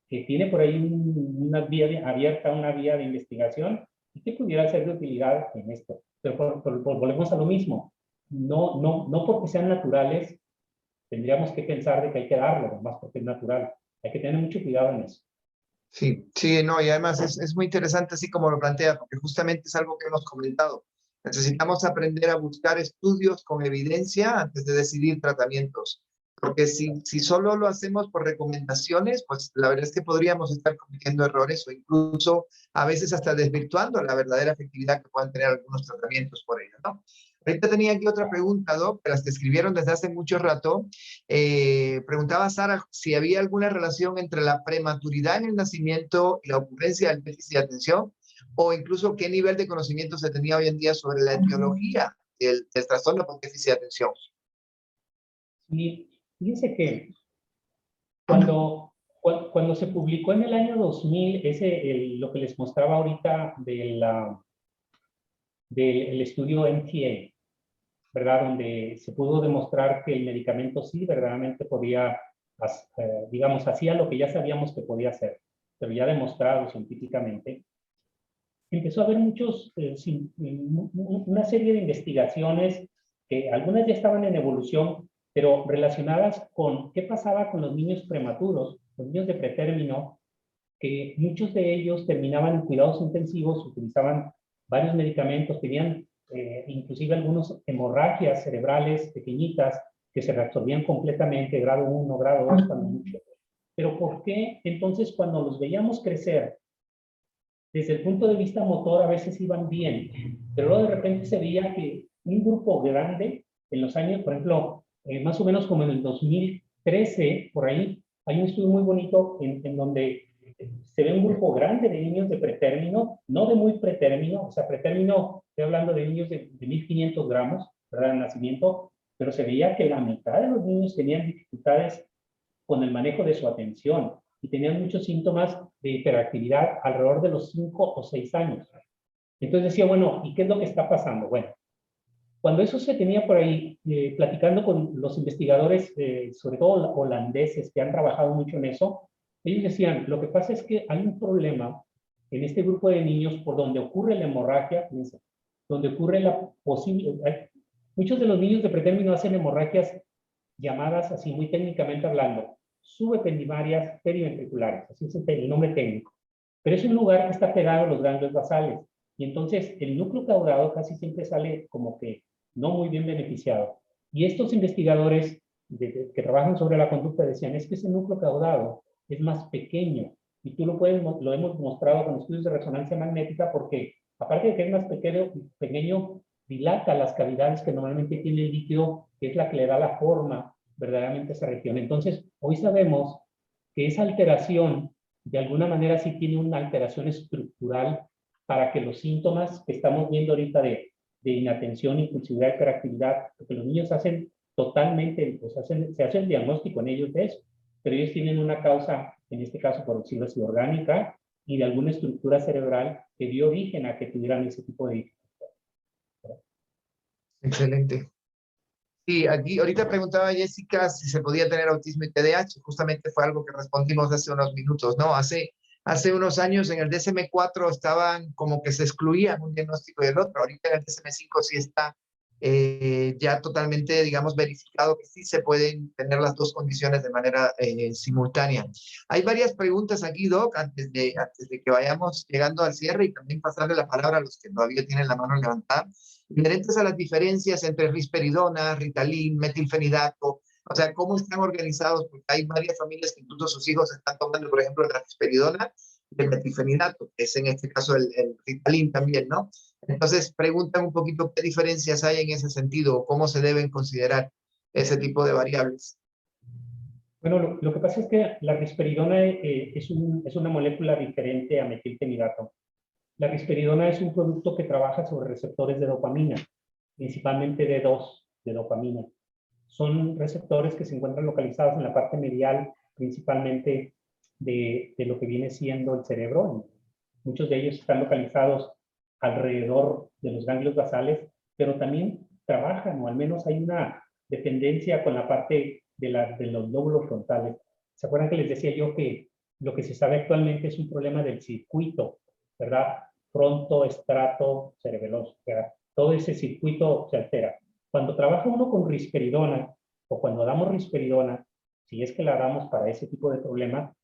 que tiene por ahí una vía abierta, una vía de investigación y que pudiera ser de utilidad en esto. Pero volvemos a lo mismo. No porque sean naturales, tendríamos que pensar de que hay que darlo, más porque es natural. Hay que tener mucho cuidado en eso. Sí, sí, no, y además es muy interesante así como lo plantea, porque justamente es algo que hemos comentado. Necesitamos aprender a buscar estudios con evidencia antes de decidir tratamientos, porque si solo lo hacemos por recomendaciones, pues la verdad es que podríamos estar cometiendo errores o incluso a veces hasta desvirtuando la verdadera efectividad que puedan tener algunos tratamientos por ello, ¿no? Ahorita tenía aquí otra pregunta, Doc, de las que escribieron desde hace mucho rato. Preguntaba Sara si había alguna relación entre la prematuridad en el nacimiento y la ocurrencia del déficit de atención, o incluso qué nivel de conocimiento se tenía hoy en día sobre la etiología del trastorno por déficit de atención. Y fíjense que cuando se publicó en el año 2000, lo que les mostraba ahorita del estudio MTA, ¿verdad? Donde se pudo demostrar que el medicamento sí verdaderamente podía, digamos, hacía lo que ya sabíamos que podía hacer, pero ya demostrado científicamente. Empezó a haber una serie de investigaciones que algunas ya estaban en evolución, pero relacionadas con qué pasaba con los niños prematuros, los niños de pretérmino, que muchos de ellos terminaban en cuidados intensivos, utilizaban varios medicamentos, tenían inclusive algunos hemorragias cerebrales pequeñitas que se reabsorbían completamente, grado 1, grado 2, cuando mucho. Pero ¿por qué entonces cuando los veíamos crecer, desde el punto de vista motor a veces iban bien, pero luego de repente se veía que un grupo grande, en los años, por ejemplo, más o menos como en el 2013, por ahí, hay un estudio muy bonito en donde se ve un grupo grande de niños de pretérmino, no de muy pretérmino, o sea, pretérmino, estoy hablando de niños de 1.500 gramos, ¿verdad?, de nacimiento, pero se veía que la mitad de los niños tenían dificultades con el manejo de su atención y tenían muchos síntomas de hiperactividad alrededor de los 5 o 6 años. Entonces decía, bueno, ¿y qué es lo que está pasando? Bueno, cuando eso se tenía por ahí, platicando con los investigadores, sobre todo holandeses que han trabajado mucho en eso, ellos decían, lo que pasa es que hay un problema en este grupo de niños por donde ocurre la hemorragia, fíjense, donde ocurre la posible... Muchos de los niños de pretérmino hacen hemorragias llamadas así muy técnicamente hablando, subependimarias periventriculares, así es el nombre técnico. Pero es un lugar que está pegado a los ganglios basales. Y entonces el núcleo caudado casi siempre sale como que no muy bien beneficiado. Y estos investigadores que trabajan sobre la conducta decían, es que ese núcleo caudado es más pequeño. Y tú lo hemos mostrado con estudios de resonancia magnética porque, aparte de que es más pequeño, dilata las cavidades que normalmente tiene el líquido, que es la que le da la forma verdaderamente a esa región. Entonces, hoy sabemos que esa alteración, de alguna manera, sí tiene una alteración estructural para que los síntomas que estamos viendo ahorita de inatención, impulsividad, hiperactividad, porque los niños hacen totalmente, pues se hace el diagnóstico en ellos de eso, pero ellos tienen una causa, en este caso, por decirlo así, orgánica y de alguna estructura cerebral que dio origen a que tuvieran ese tipo de... Excelente. Sí, aquí ahorita preguntaba Jessica si se podía tener autismo y TDAH. Justamente fue algo que respondimos hace unos minutos, ¿no? Hace unos años en el DSM-4 estaban como que se excluían un diagnóstico y el otro. Ahorita en el DSM-5 sí está ya totalmente, digamos, verificado que sí se pueden tener las dos condiciones de manera simultánea. Hay varias preguntas aquí, Doc, antes de que vayamos llegando al cierre y también pasarle la palabra a los que todavía tienen la mano levantada, inherentes a las diferencias entre risperidona, Ritalin, metilfenidato, o sea, cómo están organizados, porque hay varias familias que incluso sus hijos están tomando, por ejemplo, la risperidona y el metilfenidato, que es en este caso el Ritalin también, ¿no? Entonces, preguntan un poquito qué diferencias hay en ese sentido, o cómo se deben considerar ese tipo de variables. Bueno, lo que pasa es que la risperidona es una molécula diferente a metilfenidato. La risperidona es un producto que trabaja sobre receptores de dopamina, principalmente D2 de dopamina. Son receptores que se encuentran localizados en la parte medial, principalmente de lo que viene siendo el cerebro. Muchos de ellos están localizados alrededor de los ganglios basales, pero también trabajan, o al menos hay una dependencia con la parte de los lóbulos frontales. ¿Se acuerdan que les decía yo que lo que se sabe actualmente es un problema del circuito, ¿verdad? Fronto, estrato, cerebeloso, ¿verdad? Todo ese circuito se altera. Cuando trabaja uno con risperidona, o cuando damos risperidona, si es que la damos para ese tipo de problema,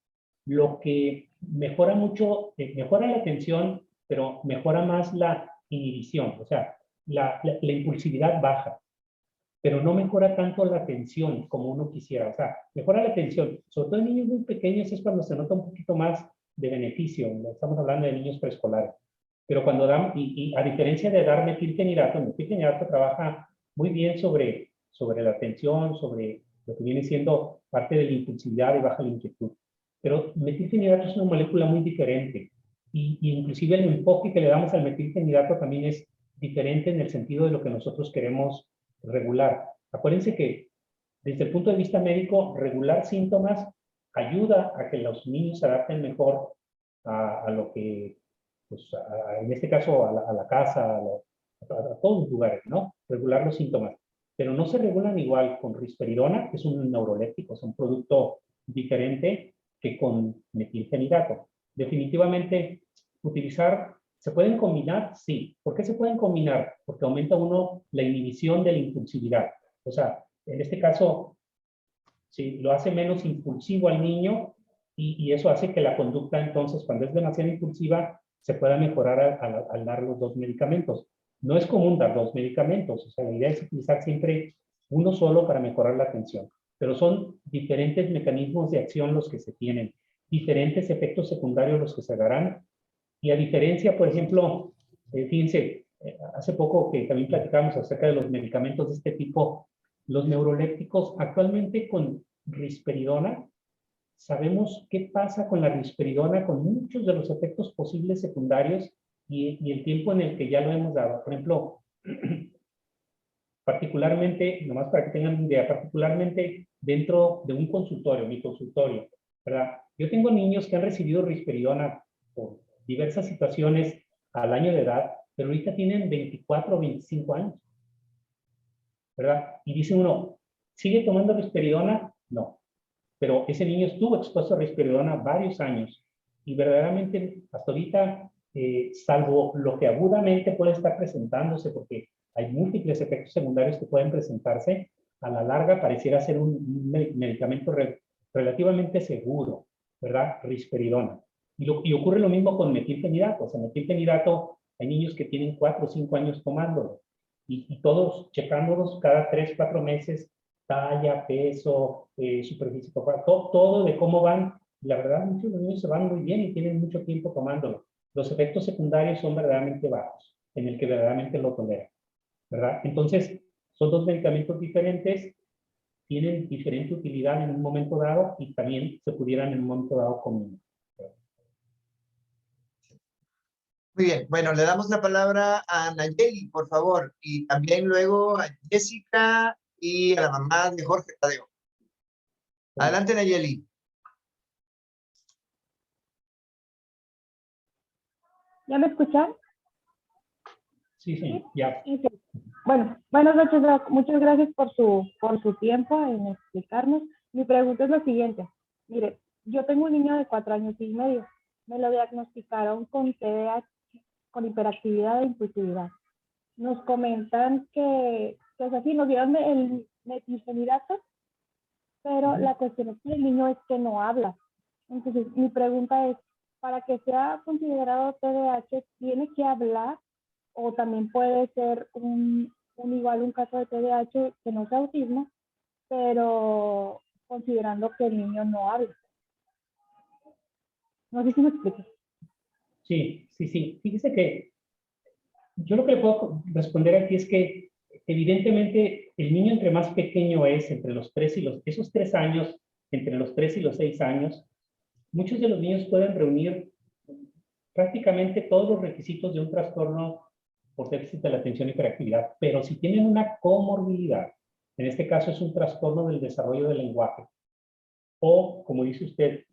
lo que mejora mucho, mejora la atención, pero mejora más la inhibición, o sea, la impulsividad baja, pero no mejora tanto la atención como uno quisiera. O sea, mejora la atención, sobre todo en niños muy pequeños es cuando se nota un poquito más de beneficio. Estamos hablando de niños preescolares. Pero cuando dan, y a diferencia de dar metilfenidato trabaja muy bien sobre la atención, sobre lo que viene siendo parte de la impulsividad y baja la inquietud. Pero metilfenidato es una molécula muy diferente. Y inclusive el enfoque que le damos al metilfenidato también es diferente en el sentido de lo que nosotros queremos regular. Acuérdense que desde el punto de vista médico, regular síntomas ayuda a que los niños se adapten mejor a lo que, pues, en este caso, a la casa, a todos los lugares, ¿no? Regular los síntomas. Pero no se regulan igual con risperidona, que es un neuroléptico, es un producto diferente que con metilfenidato. Definitivamente, ¿se pueden combinar? Sí. ¿Por qué se pueden combinar? Porque aumenta uno la inhibición de la impulsividad. O sea, en este caso, sí, lo hace menos impulsivo al niño y eso hace que la conducta, entonces, cuando es demasiado impulsiva, se pueda mejorar al dar los dos medicamentos. No es común dar dos medicamentos, o sea, la idea es utilizar siempre uno solo para mejorar la atención, pero son diferentes mecanismos de acción los que se tienen, diferentes efectos secundarios los que se darán, y a diferencia, por ejemplo, fíjense, hace poco que también platicamos acerca de los medicamentos de este tipo, los neurolépticos, actualmente con risperidona, sabemos qué pasa con la risperidona, con muchos de los efectos posibles secundarios y el tiempo en el que ya lo hemos dado. Por ejemplo, particularmente, nomás para que tengan una idea, particularmente dentro de un consultorio, mi consultorio, ¿verdad? Yo tengo niños que han recibido risperidona por diversas situaciones al año de edad, pero ahorita tienen 24 o 25 años, ¿verdad? Y dice uno, ¿sigue tomando risperidona? No. Pero ese niño estuvo expuesto a risperidona varios años y verdaderamente hasta ahorita, salvo lo que agudamente puede estar presentándose, porque hay múltiples efectos secundarios que pueden presentarse, a la larga pareciera ser un medicamento relativamente seguro, ¿verdad? Risperidona. Y ocurre lo mismo con metilfenidato. O sea, metilfenidato, hay niños que tienen 4 o 5 años tomándolo y todos checándolos cada 3, 4 meses, talla, peso, superficie corporal, todo de cómo van. La verdad, muchos de los niños se van muy bien y tienen mucho tiempo tomándolo. Los efectos secundarios son verdaderamente bajos, en el que verdaderamente lo toleran, ¿verdad? Entonces, son dos medicamentos diferentes, tienen diferente utilidad en un momento dado y también se pudieran en un momento dado combinar. Muy bien, bueno, le damos la palabra a Nayeli, por favor, y también luego a Jessica y a la mamá de Jorge Tadeo. Adelante, Nayeli. ¿Ya me escuchan? Sí, ya. Ok. Bueno, buenas noches, Doc. Muchas gracias por su tiempo en explicarnos. Mi pregunta es la siguiente. Mire, yo tengo un niño de 4 años y medio. Me lo diagnosticaron con TDAH, con hiperactividad e impulsividad. Nos comentan que pues así nos dieron el metilfenidato, pero la cuestión es que el niño es que no habla. Entonces, mi pregunta es, para que sea considerado TDAH, ¿tiene que hablar o también puede ser igual un caso de TDAH que no es autismo, pero considerando que el niño no habla? No sé si me explico. Sí, sí, sí. Fíjese que yo lo que le puedo responder aquí es que evidentemente el niño entre más pequeño es, entre los 3 y esos 3 años, entre los 3 y los 6 años, muchos de los niños pueden reunir prácticamente todos los requisitos de un trastorno por déficit de la atención y hiperactividad, pero si tienen una comorbilidad, en este caso es un trastorno del desarrollo del lenguaje, o como dice usted,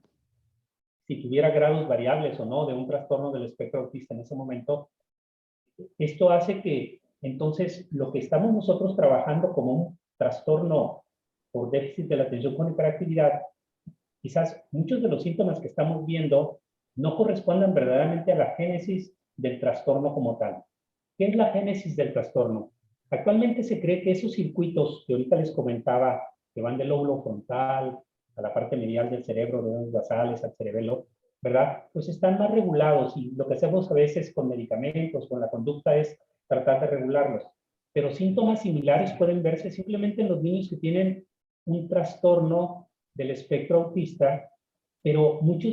si tuviera grados variables o no de un trastorno del espectro autista en ese momento, esto hace que entonces lo que estamos nosotros trabajando como un trastorno por déficit de la atención con hiperactividad, quizás muchos de los síntomas que estamos viendo no correspondan verdaderamente a la génesis del trastorno como tal. ¿Qué es la génesis del trastorno? Actualmente se cree que esos circuitos que ahorita les comentaba, que van del lóbulo frontal a la parte medial del cerebro, de los basales al cerebelo, ¿verdad? Pues están más regulados y lo que hacemos a veces con medicamentos, con la conducta es tratar de regularlos. Pero síntomas similares pueden verse simplemente en los niños que tienen un trastorno del espectro autista, pero mucha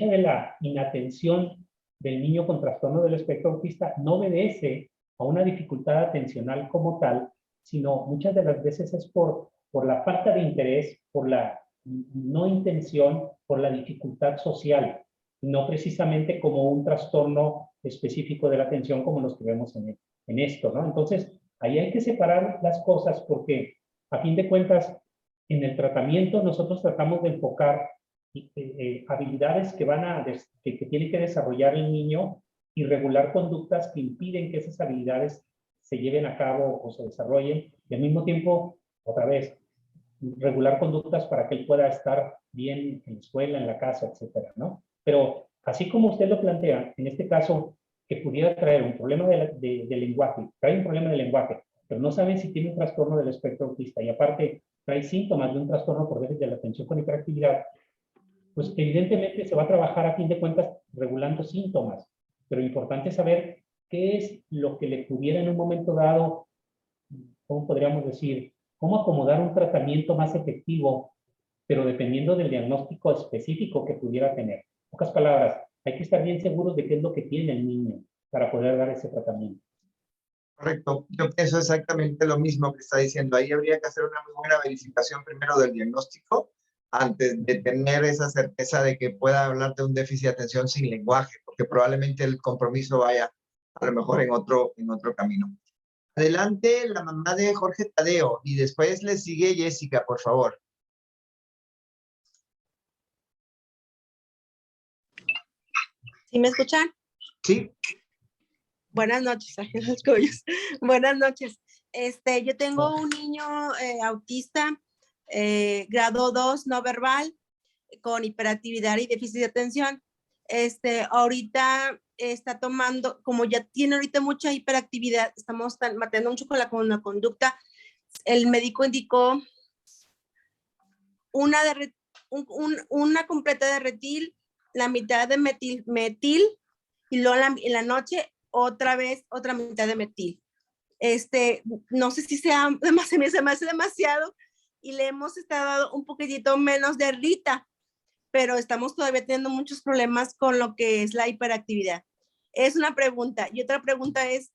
de la inatención del niño con trastorno del espectro autista no obedece a una dificultad atencional como tal, sino muchas de las veces es por la falta de interés, por la no intención, por la dificultad social, no precisamente como un trastorno específico de la atención como los que vemos en esto, ¿no? Entonces, ahí hay que separar las cosas porque, a fin de cuentas, en el tratamiento nosotros tratamos de enfocar habilidades que tiene que desarrollar el niño y regular conductas que impiden que esas habilidades se lleven a cabo o se desarrollen, y al mismo tiempo, otra vez, regular conductas para que él pueda estar bien en la escuela, en la casa, etcétera, ¿no? Pero así como usted lo plantea, en este caso, que pudiera traer un problema de lenguaje, trae un problema de lenguaje, pero no saben si tiene un trastorno del espectro autista y aparte trae síntomas de un trastorno por déficit de la atención con hiperactividad, pues evidentemente se va a trabajar a fin de cuentas regulando síntomas, pero importante saber qué es lo que le pudiera en un momento dado, ¿cómo podríamos decir? Cómo acomodar un tratamiento más efectivo, pero dependiendo del diagnóstico específico que pudiera tener. En pocas palabras, hay que estar bien seguros de qué es lo que tiene el niño para poder dar ese tratamiento. Correcto, yo pienso exactamente lo mismo que está diciendo. Ahí habría que hacer una muy buena verificación primero del diagnóstico antes de tener esa certeza de que pueda hablar de un déficit de atención sin lenguaje, porque probablemente el compromiso vaya a lo mejor en otro camino. Adelante la mamá de Jorge Tadeo y después le sigue Jessica, por favor. ¿Sí me escuchan? Sí. Buenas noches, Ángeles Coyos. Buenas noches. Yo tengo un niño autista, grado 2, no verbal, con hiperactividad y déficit de atención. Ahorita está tomando, como ya tiene ahorita mucha hiperactividad, estamos matando mucho con la conducta. El médico indicó una completa de retil, la mitad de metil y luego en la noche otra vez otra mitad de metil. No sé si se me hace demasiado y le hemos estado un poquitito menos de Rita, pero estamos todavía teniendo muchos problemas con lo que es la hiperactividad. Es una pregunta. Y otra pregunta es,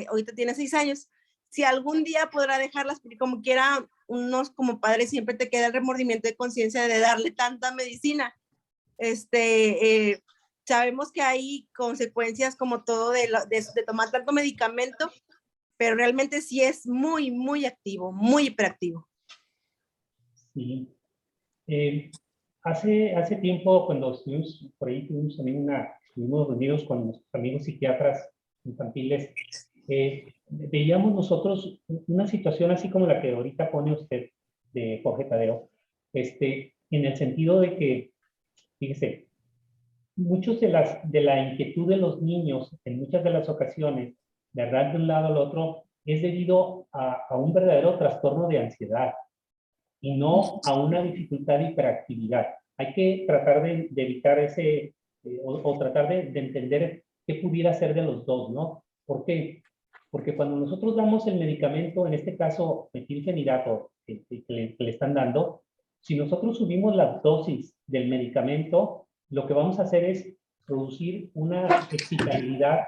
ahorita tiene 6 años, si algún día podrá dejarlas, porque como quiera, unos como padres siempre te queda el remordimiento de conciencia de darle tanta medicina. Sabemos que hay consecuencias como todo de tomar tanto medicamento, pero realmente sí es muy, muy activo, muy hiperactivo. Sí. Hace tiempo, cuando estuvimos por ahí, estuvimos reunidos con nuestros amigos psiquiatras infantiles, veíamos nosotros una situación así como la que ahorita pone usted de Jorge Tadeo, en el sentido de que, fíjese, muchos de la inquietud de los niños en muchas de las ocasiones, de agarrar de un lado al otro, es debido a un verdadero trastorno de ansiedad y no a una dificultad de hiperactividad. Hay que tratar de evitar ese, o tratar de entender qué pudiera ser de los dos, ¿no? ¿Por qué? Porque cuando nosotros damos el medicamento, en este caso metilfenidato, que le están dando, si nosotros subimos la dosis del medicamento, lo que vamos a hacer es producir una excitabilidad,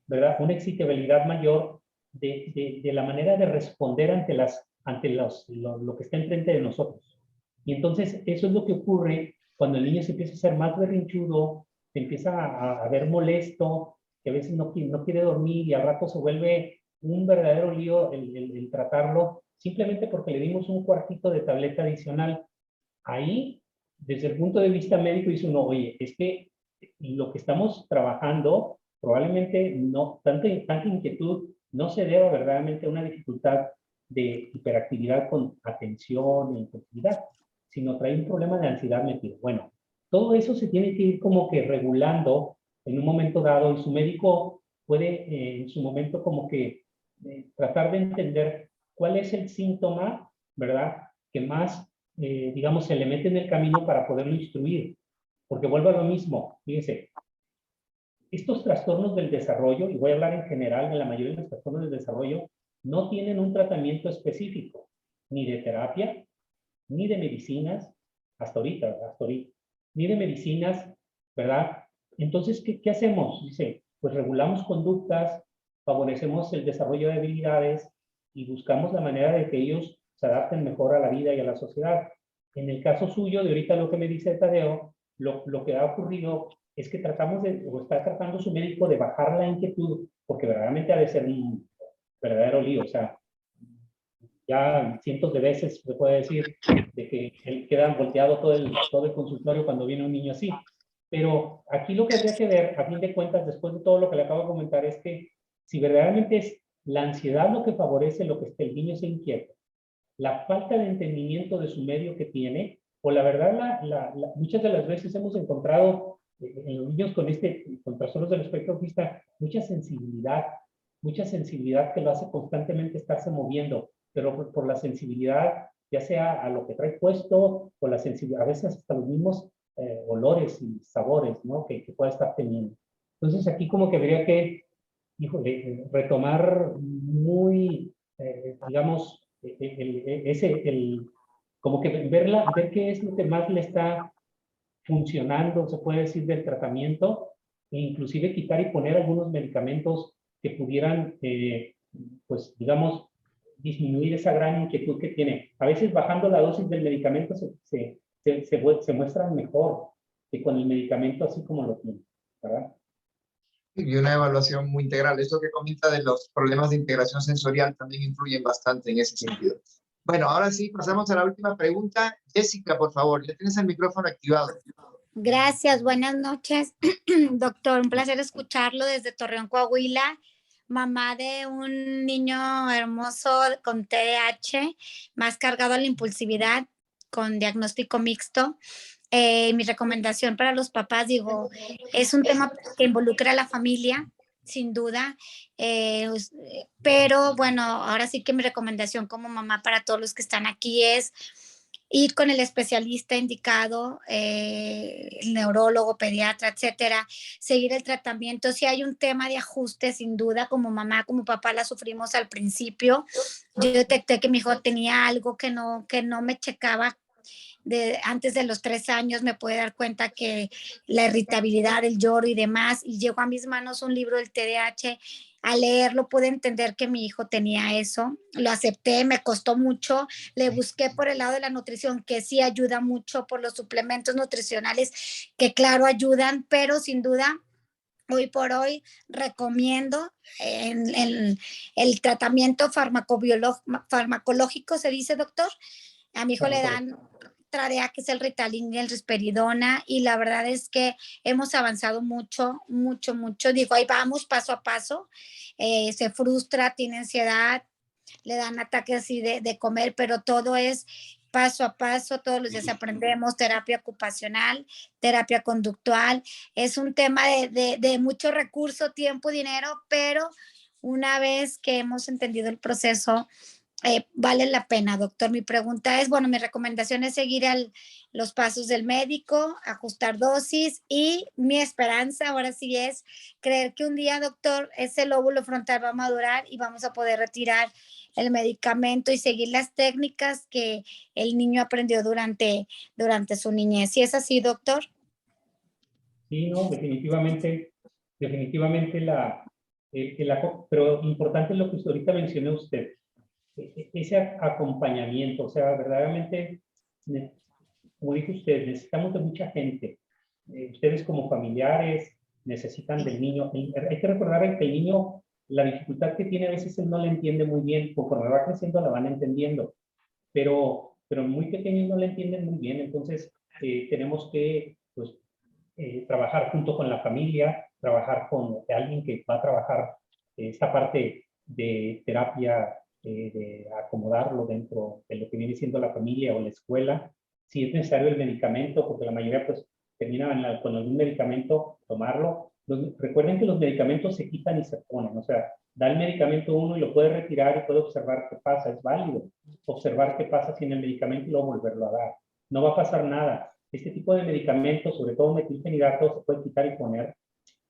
¿verdad? Una excitabilidad mayor de la manera de responder ante lo que está enfrente de nosotros. Y entonces eso es lo que ocurre cuando el niño se empieza a ser más berrinchudo, se empieza a ver molesto, que a veces no quiere dormir y al rato se vuelve un verdadero lío el tratarlo, simplemente porque le dimos un cuartito de tableta adicional. Ahí, desde el punto de vista médico, dice uno, oye, es que lo que estamos trabajando, probablemente no, tanta inquietud no se deba verdaderamente a una dificultad de hiperactividad con atención e impulsividad, sino trae un problema de ansiedad metido. Bueno, todo eso se tiene que ir como que regulando en un momento dado y su médico puede en su momento como que tratar de entender cuál es el síntoma, ¿verdad? Que más, digamos, se le mete en el camino para poderlo instruir. Porque vuelvo a lo mismo, fíjense, estos trastornos del desarrollo, y voy a hablar en general de la mayoría de los trastornos del desarrollo, no tienen un tratamiento específico, ni de terapia, ni de medicinas, hasta ahorita, ni de medicinas, ¿verdad? Entonces, ¿qué hacemos? Dice, pues regulamos conductas, favorecemos el desarrollo de habilidades y buscamos la manera de que ellos se adapten mejor a la vida y a la sociedad. En el caso suyo, de ahorita lo que me dice Tadeo, lo que ha ocurrido es que o está tratando su médico de bajar la inquietud, porque verdaderamente ha de ser un verdadero lío, o sea, ya cientos de veces se puede decir de que él queda volteado todo el consultorio cuando viene un niño así. Pero aquí lo que habría que ver, a fin de cuentas, después de todo lo que le acabo de comentar, es que si verdaderamente es la ansiedad lo que favorece lo que el niño se inquieta, la falta de entendimiento de su medio que tiene, o la verdad, muchas de las veces hemos encontrado en los niños con trastornos del espectro autista mucha sensibilidad que lo hace constantemente estarse moviendo, pero por la sensibilidad, ya sea a lo que trae puesto, o la sensibilidad, a veces hasta los mismos olores y sabores, ¿no? que pueda estar teniendo. Entonces aquí como que habría que, híjole, retomar muy, digamos, como que ver qué es lo que más le está funcionando, se puede decir, del tratamiento, e inclusive quitar y poner algunos medicamentos que pudieran, pues, digamos, disminuir esa gran inquietud que tiene. A veces bajando la dosis del medicamento se muestran mejor que con el medicamento así como lo tiene, ¿verdad? Y una evaluación muy integral. Esto que comenta de los problemas de integración sensorial también influyen bastante en ese sentido. Bueno, ahora sí, pasamos a la última pregunta. Jessica, por favor, ya tienes el micrófono activado. Gracias, buenas noches, doctor. Un placer escucharlo desde Torreón, Coahuila. Mamá de un niño hermoso con TDAH, más cargado a la impulsividad, con diagnóstico mixto. Mi recomendación para los papás, digo, es un tema que involucra a la familia, sin duda, pero bueno, ahora sí que mi recomendación como mamá para todos los que están aquí es ir con el especialista indicado, el neurólogo, pediatra, etcétera, seguir el tratamiento. Si hay un tema de ajuste, sin duda, como mamá, como papá la sufrimos al principio. Yo detecté que mi hijo tenía algo que no me checaba. Antes de los 3 años me pude dar cuenta que la irritabilidad, el lloro y demás, y llegó a mis manos un libro del TDAH. Al leerlo pude entender que mi hijo tenía eso, lo acepté, me costó mucho, le busqué por el lado de la nutrición, que sí ayuda mucho, por los suplementos nutricionales, que claro ayudan, pero sin duda, hoy por hoy recomiendo el tratamiento farmacológico, se dice, doctor. A mi hijo le dan DEA, que es el Ritalin y el Risperidona, y la verdad es que hemos avanzado mucho, mucho, mucho. Digo, ahí vamos paso a paso. Se frustra, tiene ansiedad, le dan ataques así de comer, pero todo es paso a paso, todos los días aprendemos, terapia ocupacional, terapia conductual. Es un tema de mucho recurso, tiempo, dinero, pero una vez que hemos entendido el proceso, vale la pena, doctor. Mi pregunta es, bueno, mi recomendación es seguir los pasos del médico, ajustar dosis, y mi esperanza ahora sí es creer que un día, doctor, ese lóbulo frontal va a madurar y vamos a poder retirar el medicamento y seguir las técnicas que el niño aprendió durante su niñez. ¿Sí es así, doctor? Sí, no, definitivamente pero importante es lo que usted ahorita mencionó usted, ese acompañamiento, o sea, verdaderamente, como dijo usted, necesitamos de mucha gente. Ustedes como familiares necesitan del niño. Hay que recordar que el niño, la dificultad que tiene a veces él no la entiende muy bien, conforme va creciendo la van entendiendo, pero muy pequeños no la entienden muy bien, entonces tenemos que, pues, trabajar junto con la familia, trabajar con alguien que va a trabajar esta parte de terapia, de acomodarlo dentro de lo que viene siendo la familia o la escuela. Si es necesario el medicamento, porque la mayoría pues terminan con algún medicamento, tomarlo. Recuerden que los medicamentos se quitan y se ponen, o sea, da el medicamento uno y lo puede retirar y puede observar qué pasa, es válido observar qué pasa sin el medicamento y luego volverlo a dar. No va a pasar nada. Este tipo de medicamentos, sobre todo metilfenidato, se puede quitar y poner,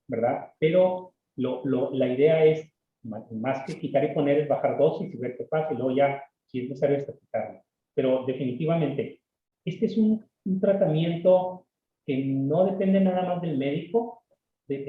¿verdad? Pero la idea es, más que quitar y poner, es bajar dosis y ver qué pasa, y luego ya, si es necesario, hasta quitarlo. Pero definitivamente, este es un tratamiento que no depende nada más del médico, se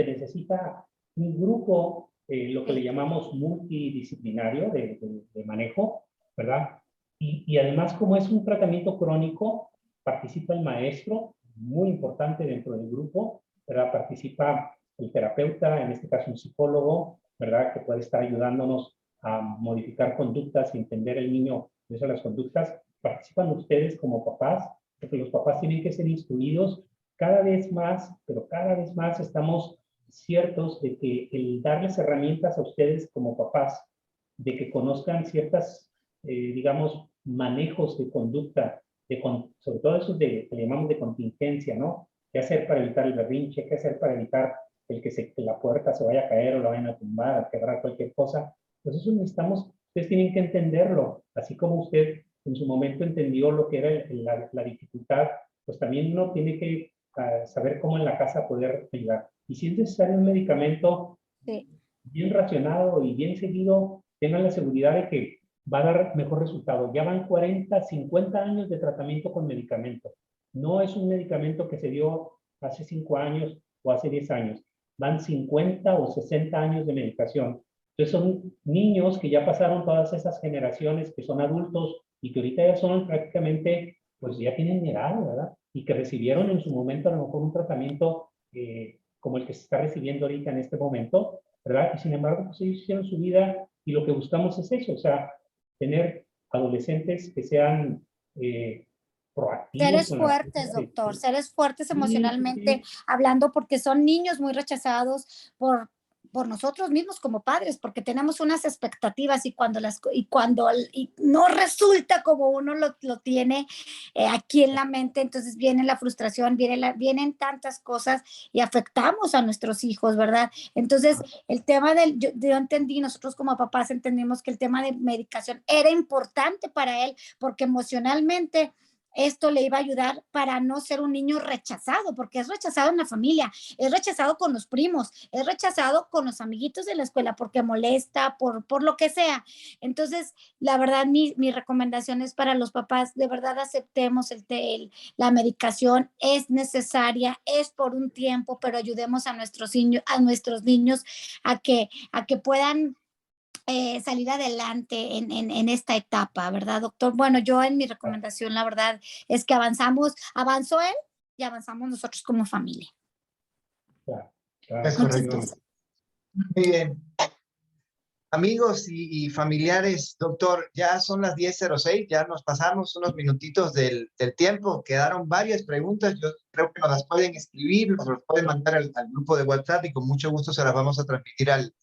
necesita un grupo, lo que le llamamos multidisciplinario de manejo, ¿verdad? Y además, como es un tratamiento crónico, participa el maestro, muy importante dentro del grupo, ¿verdad? Participa el terapeuta, en este caso un psicólogo, ¿verdad? Que puede estar ayudándonos a modificar conductas y entender el niño de esas las conductas. Participan ustedes como papás, porque los papás tienen que ser instruidos cada vez más, pero cada vez más estamos ciertos de que el darles herramientas a ustedes como papás, de que conozcan ciertas, digamos, manejos de conducta, sobre todo esos que le llamamos de contingencia, ¿no? ¿Qué hacer para evitar el berrinche? ¿Qué hacer para evitar que la puerta se vaya a caer o la vayan a tumbar, a quebrar cualquier cosa? Pues eso necesitamos, ustedes tienen que entenderlo, así como usted en su momento entendió lo que era la dificultad, pues también uno tiene que saber cómo en la casa poder ayudar. Y si es necesario un medicamento bien racionado y bien seguido, tengan la seguridad de que va a dar mejor resultado. Ya van 40, 50 años de tratamiento con medicamento. No es un medicamento que se dio hace 5 años o hace 10 años. Van 50 o 60 años de medicación. Entonces son niños que ya pasaron todas esas generaciones, que son adultos y que ahorita ya son prácticamente, pues ya tienen edad, ¿verdad? Y que recibieron en su momento a lo mejor un tratamiento como el que se está recibiendo ahorita en este momento, ¿verdad? Y sin embargo, pues ellos hicieron su vida y lo que buscamos es eso, o sea, tener adolescentes que sean proactivos. Seres fuertes, doctor, seres fuertes emocionalmente hablando, porque son niños muy rechazados por nosotros mismos como padres, porque tenemos unas expectativas y cuando no resulta como uno lo tiene aquí en la mente, entonces viene la frustración, vienen tantas cosas y afectamos a nuestros hijos, ¿verdad? Entonces, el tema yo entendí, nosotros como papás entendimos que el tema de medicación era importante para él, porque emocionalmente esto le iba a ayudar para no ser un niño rechazado, porque es rechazado en la familia, es rechazado con los primos, es rechazado con los amiguitos de la escuela porque molesta, por lo que sea. Entonces, la verdad, mi recomendación es para los papás, de verdad aceptemos la medicación, es necesaria, es por un tiempo, pero ayudemos a nuestros niños a que puedan salir adelante en esta etapa, ¿verdad, doctor? Bueno, yo en mi recomendación, la verdad, es que avanzó él y avanzamos nosotros como familia. Claro, Es correcto. Muy bien. Amigos y familiares, doctor, ya son las 10:06, ya nos pasamos unos minutitos del tiempo. Quedaron varias preguntas, yo creo que nos las pueden escribir, nos las pueden mandar al grupo de WhatsApp y con mucho gusto se las vamos a transmitir al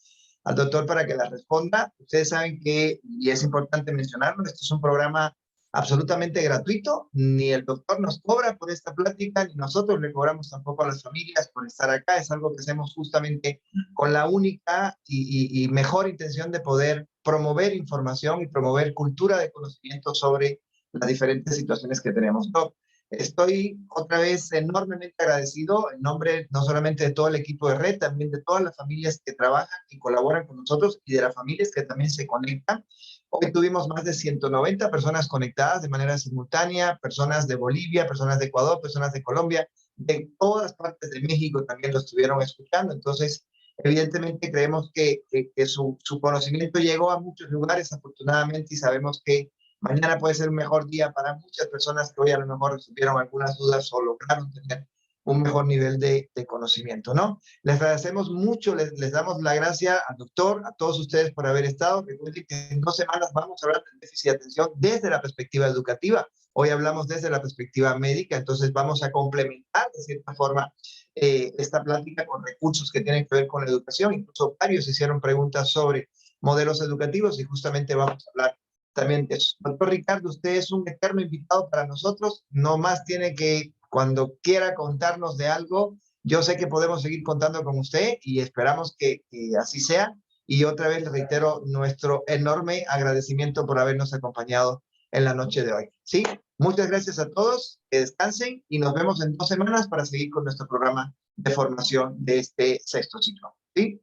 doctor para que las responda. Ustedes saben que, y es importante mencionarlo, esto es un programa absolutamente gratuito, ni el doctor nos cobra por esta plática, ni nosotros le cobramos tampoco a las familias por estar acá, es algo que hacemos justamente con la única y mejor intención de poder promover información y promover cultura de conocimiento sobre las diferentes situaciones que tenemos. Doc, estoy otra vez enormemente agradecido en nombre no solamente de todo el equipo de red, también de todas las familias que trabajan y colaboran con nosotros y de las familias que también se conectan. Hoy tuvimos más de 190 personas conectadas de manera simultánea, personas de Bolivia, personas de Ecuador, personas de Colombia, de todas partes de México también lo estuvieron escuchando. Entonces, evidentemente creemos que su conocimiento llegó a muchos lugares, afortunadamente, y sabemos que mañana puede ser un mejor día para muchas personas que hoy a lo mejor resolvieron algunas dudas o lograron tener un mejor nivel de conocimiento, ¿no? Les agradecemos mucho, les damos la gracia al doctor, a todos ustedes por haber estado. Recuerden que en 2 semanas vamos a hablar del déficit de atención desde la perspectiva educativa. Hoy hablamos desde la perspectiva médica, entonces vamos a complementar de cierta forma esta plática con recursos que tienen que ver con la educación. Incluso varios hicieron preguntas sobre modelos educativos y justamente vamos a hablar también de eso. Doctor Ricardo, usted es un eterno invitado para nosotros, no más tiene que, cuando quiera contarnos de algo, yo sé que podemos seguir contando con usted y esperamos que así sea. Y otra vez le reitero nuestro enorme agradecimiento por habernos acompañado en la noche de hoy. ¿Sí? Muchas gracias a todos, que descansen y nos vemos en 2 semanas para seguir con nuestro programa de formación de este 6º ciclo. ¿Sí?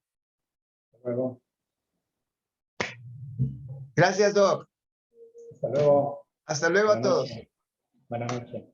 Hasta luego. Gracias, Doc. Hasta luego. Hasta luego a todos. Buenas noches.